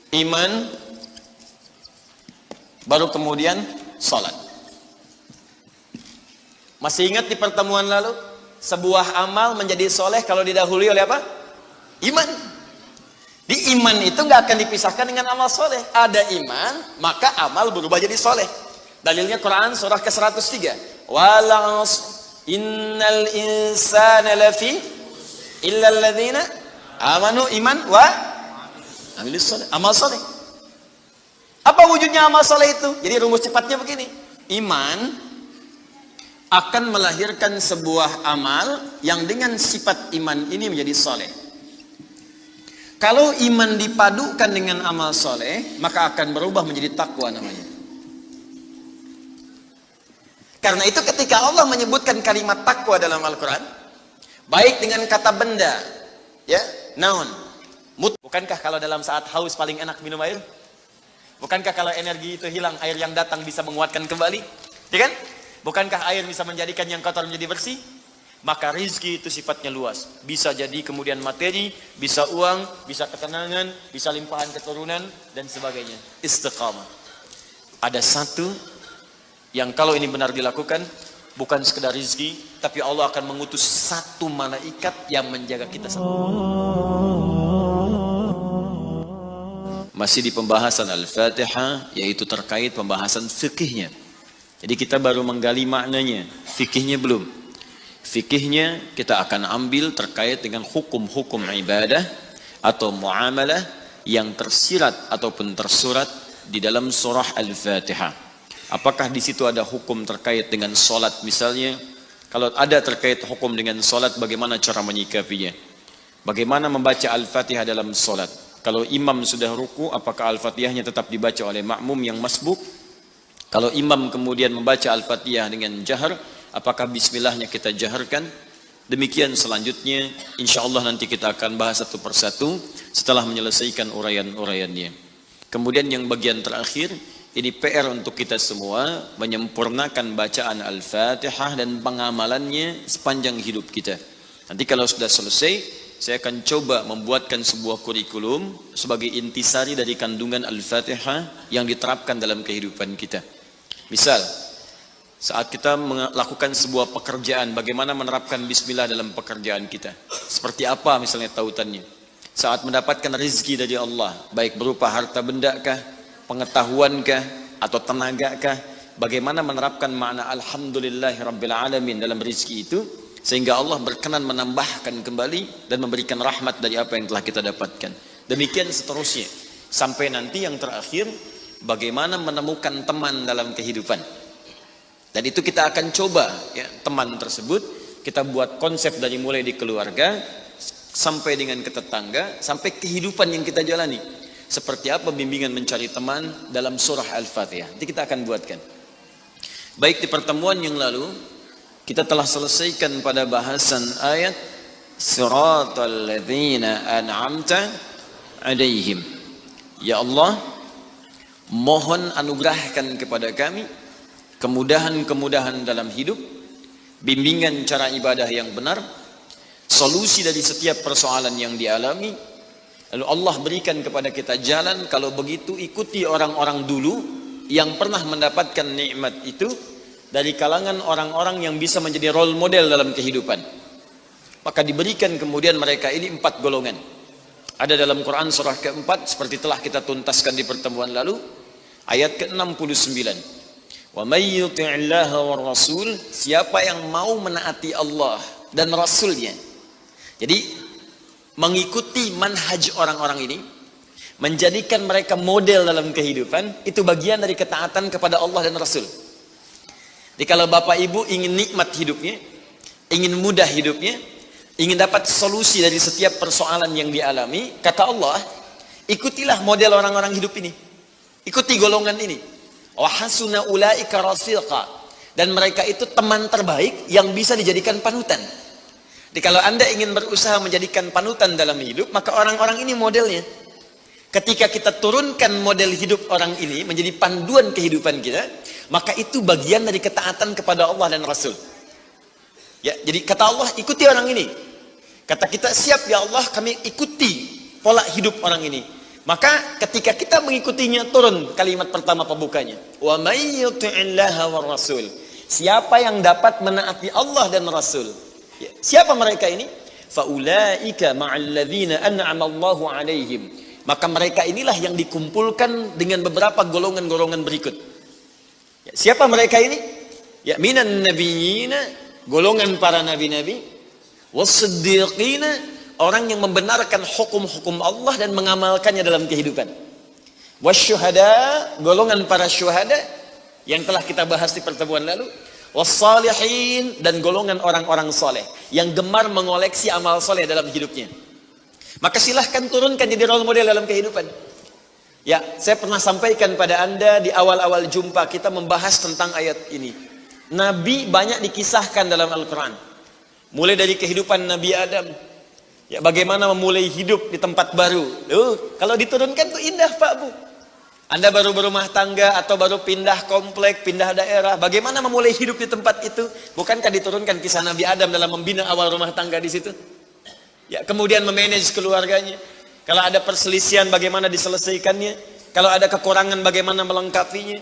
Iman baru kemudian salat. Masih ingat di pertemuan lalu? Sebuah amal menjadi soleh kalau didahului oleh apa? Iman. Di iman itu nggak akan dipisahkan dengan amal soleh. Ada iman, maka amal berubah jadi soleh. Dalilnya Quran surah ke-103. Wal 'asr innal insana lafi illa alladzina amanu iman wa amilus soleh. Amal soleh. Apa wujudnya amal soleh itu? Jadi rumus cepatnya begini. Iman akan melahirkan sebuah amal yang dengan sifat iman ini menjadi soleh. Kalau iman dipadukan dengan amal soleh, maka akan berubah menjadi takwa namanya. Karena itu ketika Allah menyebutkan kalimat takwa dalam Al-Quran, baik dengan kata benda, ya, naon, bukankah kalau dalam saat haus paling enak minum air? Bukankah kalau energi itu hilang, air yang datang bisa menguatkan kembali? Ya kan? Bukankah air bisa menjadikan yang kotor menjadi bersih? Maka rizki itu sifatnya luas. Bisa jadi kemudian materi, bisa uang, bisa ketenangan, bisa limpahan keturunan, dan sebagainya. Istiqamah. Ada satu yang kalau ini benar dilakukan, bukan sekedar rizki, tapi Allah akan mengutus satu malaikat yang menjaga kita semua. Masih di pembahasan Al-Fatihah, yaitu terkait pembahasan fikihnya. Jadi kita baru menggali maknanya, fikihnya belum. Fikihnya kita akan ambil terkait dengan hukum-hukum ibadah atau muamalah yang tersirat ataupun tersurat di dalam surah Al-Fatihah. Apakah di situ ada hukum terkait dengan solat misalnya? Kalau ada terkait hukum dengan solat, bagaimana cara menyikapinya? Bagaimana membaca Al-Fatihah dalam solat? Kalau imam sudah ruku, apakah Al-Fatihahnya tetap dibaca oleh makmum yang masbuk? Kalau imam kemudian membaca Al-Fatihah dengan jahar, apakah bismillahnya kita jaharkan? Demikian selanjutnya, insya Allah nanti kita akan bahas satu persatu setelah menyelesaikan uraian-uraiannya. Kemudian yang bagian terakhir, ini PR untuk kita semua, menyempurnakan bacaan Al-Fatihah dan pengamalannya sepanjang hidup kita. Nanti kalau sudah selesai, saya akan coba membuatkan sebuah kurikulum sebagai intisari dari kandungan Al-Fatihah yang diterapkan dalam kehidupan kita. Misal, saat kita melakukan sebuah pekerjaan, bagaimana menerapkan bismillah dalam pekerjaan kita? Seperti apa misalnya tautannya? Saat mendapatkan rezeki dari Allah, baik berupa harta benda kah, pengetahuan kah, atau tenaga kah, bagaimana menerapkan makna alhamdulillahirrabbilalamin dalam rezeki itu, sehingga Allah berkenan menambahkan kembali dan memberikan rahmat dari apa yang telah kita dapatkan. Demikian seterusnya. Sampai nanti yang terakhir, bagaimana menemukan teman dalam kehidupan. Dan itu kita akan coba, ya, teman tersebut kita buat konsep dari mulai di keluarga sampai dengan ke tetangga, sampai kehidupan yang kita jalani. Seperti apa bimbingan mencari teman dalam surah Al-Fatihah. Nanti kita akan buatkan. Baik, di pertemuan yang lalu kita telah selesaikan pada bahasan ayat Siratal ladzina an'amta 'alaihim. Ya Allah, mohon anugerahkan kepada kami kemudahan-kemudahan dalam hidup, bimbingan cara ibadah yang benar, solusi dari setiap persoalan yang dialami. Lalu Allah berikan kepada kita jalan, kalau begitu ikuti orang-orang dulu yang pernah mendapatkan nikmat itu dari kalangan orang-orang yang bisa menjadi role model dalam kehidupan. Maka diberikan kemudian mereka ini 4 golongan. Ada dalam Quran surah ke-4 seperti telah kita tuntaskan di pertemuan lalu, ayat ke-69. Wa may yuti'illaha war rasul, siapa yang mau menaati Allah dan Rasulnya. Jadi mengikuti manhaj orang-orang ini, menjadikan mereka model dalam kehidupan, itu bagian dari ketaatan kepada Allah dan Rasul. Jadi kalau bapak ibu ingin nikmat hidupnya, ingin mudah hidupnya, ingin dapat solusi dari setiap persoalan yang dialami, kata Allah, ikutilah model orang-orang hidup ini. Ikuti golongan ini. Wa hasuna ulaika rafiqa, dan mereka itu teman terbaik yang bisa dijadikan panutan. Jadi kalau Anda ingin berusaha menjadikan panutan dalam hidup, maka orang-orang ini modelnya. Ketika kita turunkan model hidup orang ini menjadi panduan kehidupan kita, maka itu bagian dari ketaatan kepada Allah dan Rasul. Ya, jadi kata Allah, ikuti orang ini. Kata kita, siap ya Allah, kami ikuti pola hidup orang ini. Maka ketika kita mengikutinya, turun kalimat pertama pembukanya. Wa may yuti'illaha war rasul. Siapa yang dapat menaati Allah dan Rasul? Ya, siapa mereka ini? Faulaika ma'al ladzina an'ama Allahu 'alaihim. Maka mereka inilah yang dikumpulkan dengan beberapa golongan-golongan berikut. Ya, siapa mereka ini? Ya, minan nabiyina, golongan para nabi-nabi, was-siddiqina, orang yang membenarkan hukum-hukum Allah dan mengamalkannya dalam kehidupan. Wasyuhada, golongan para syuhada yang telah kita bahas di pertemuan lalu. Wassalihin, dan golongan orang-orang soleh yang gemar mengoleksi amal soleh dalam hidupnya. Maka silahkan turunkan jadi role model dalam kehidupan. Ya, saya pernah sampaikan pada Anda di awal-awal jumpa kita membahas tentang ayat ini. Nabi banyak dikisahkan dalam Al-Quran. Mulai dari kehidupan Nabi Adam. Ya, bagaimana memulai hidup di tempat baru. Kalau diturunkan tuh indah Pak Bu. Anda baru berumah tangga atau baru pindah komplek, pindah daerah. Bagaimana memulai hidup di tempat itu? Bukankah diturunkan kisah Nabi Adam dalam membina awal rumah tangga di situ? Ya, kemudian memanage keluarganya. Kalau ada perselisihan bagaimana diselesaikannya. Kalau ada kekurangan bagaimana melengkapinya.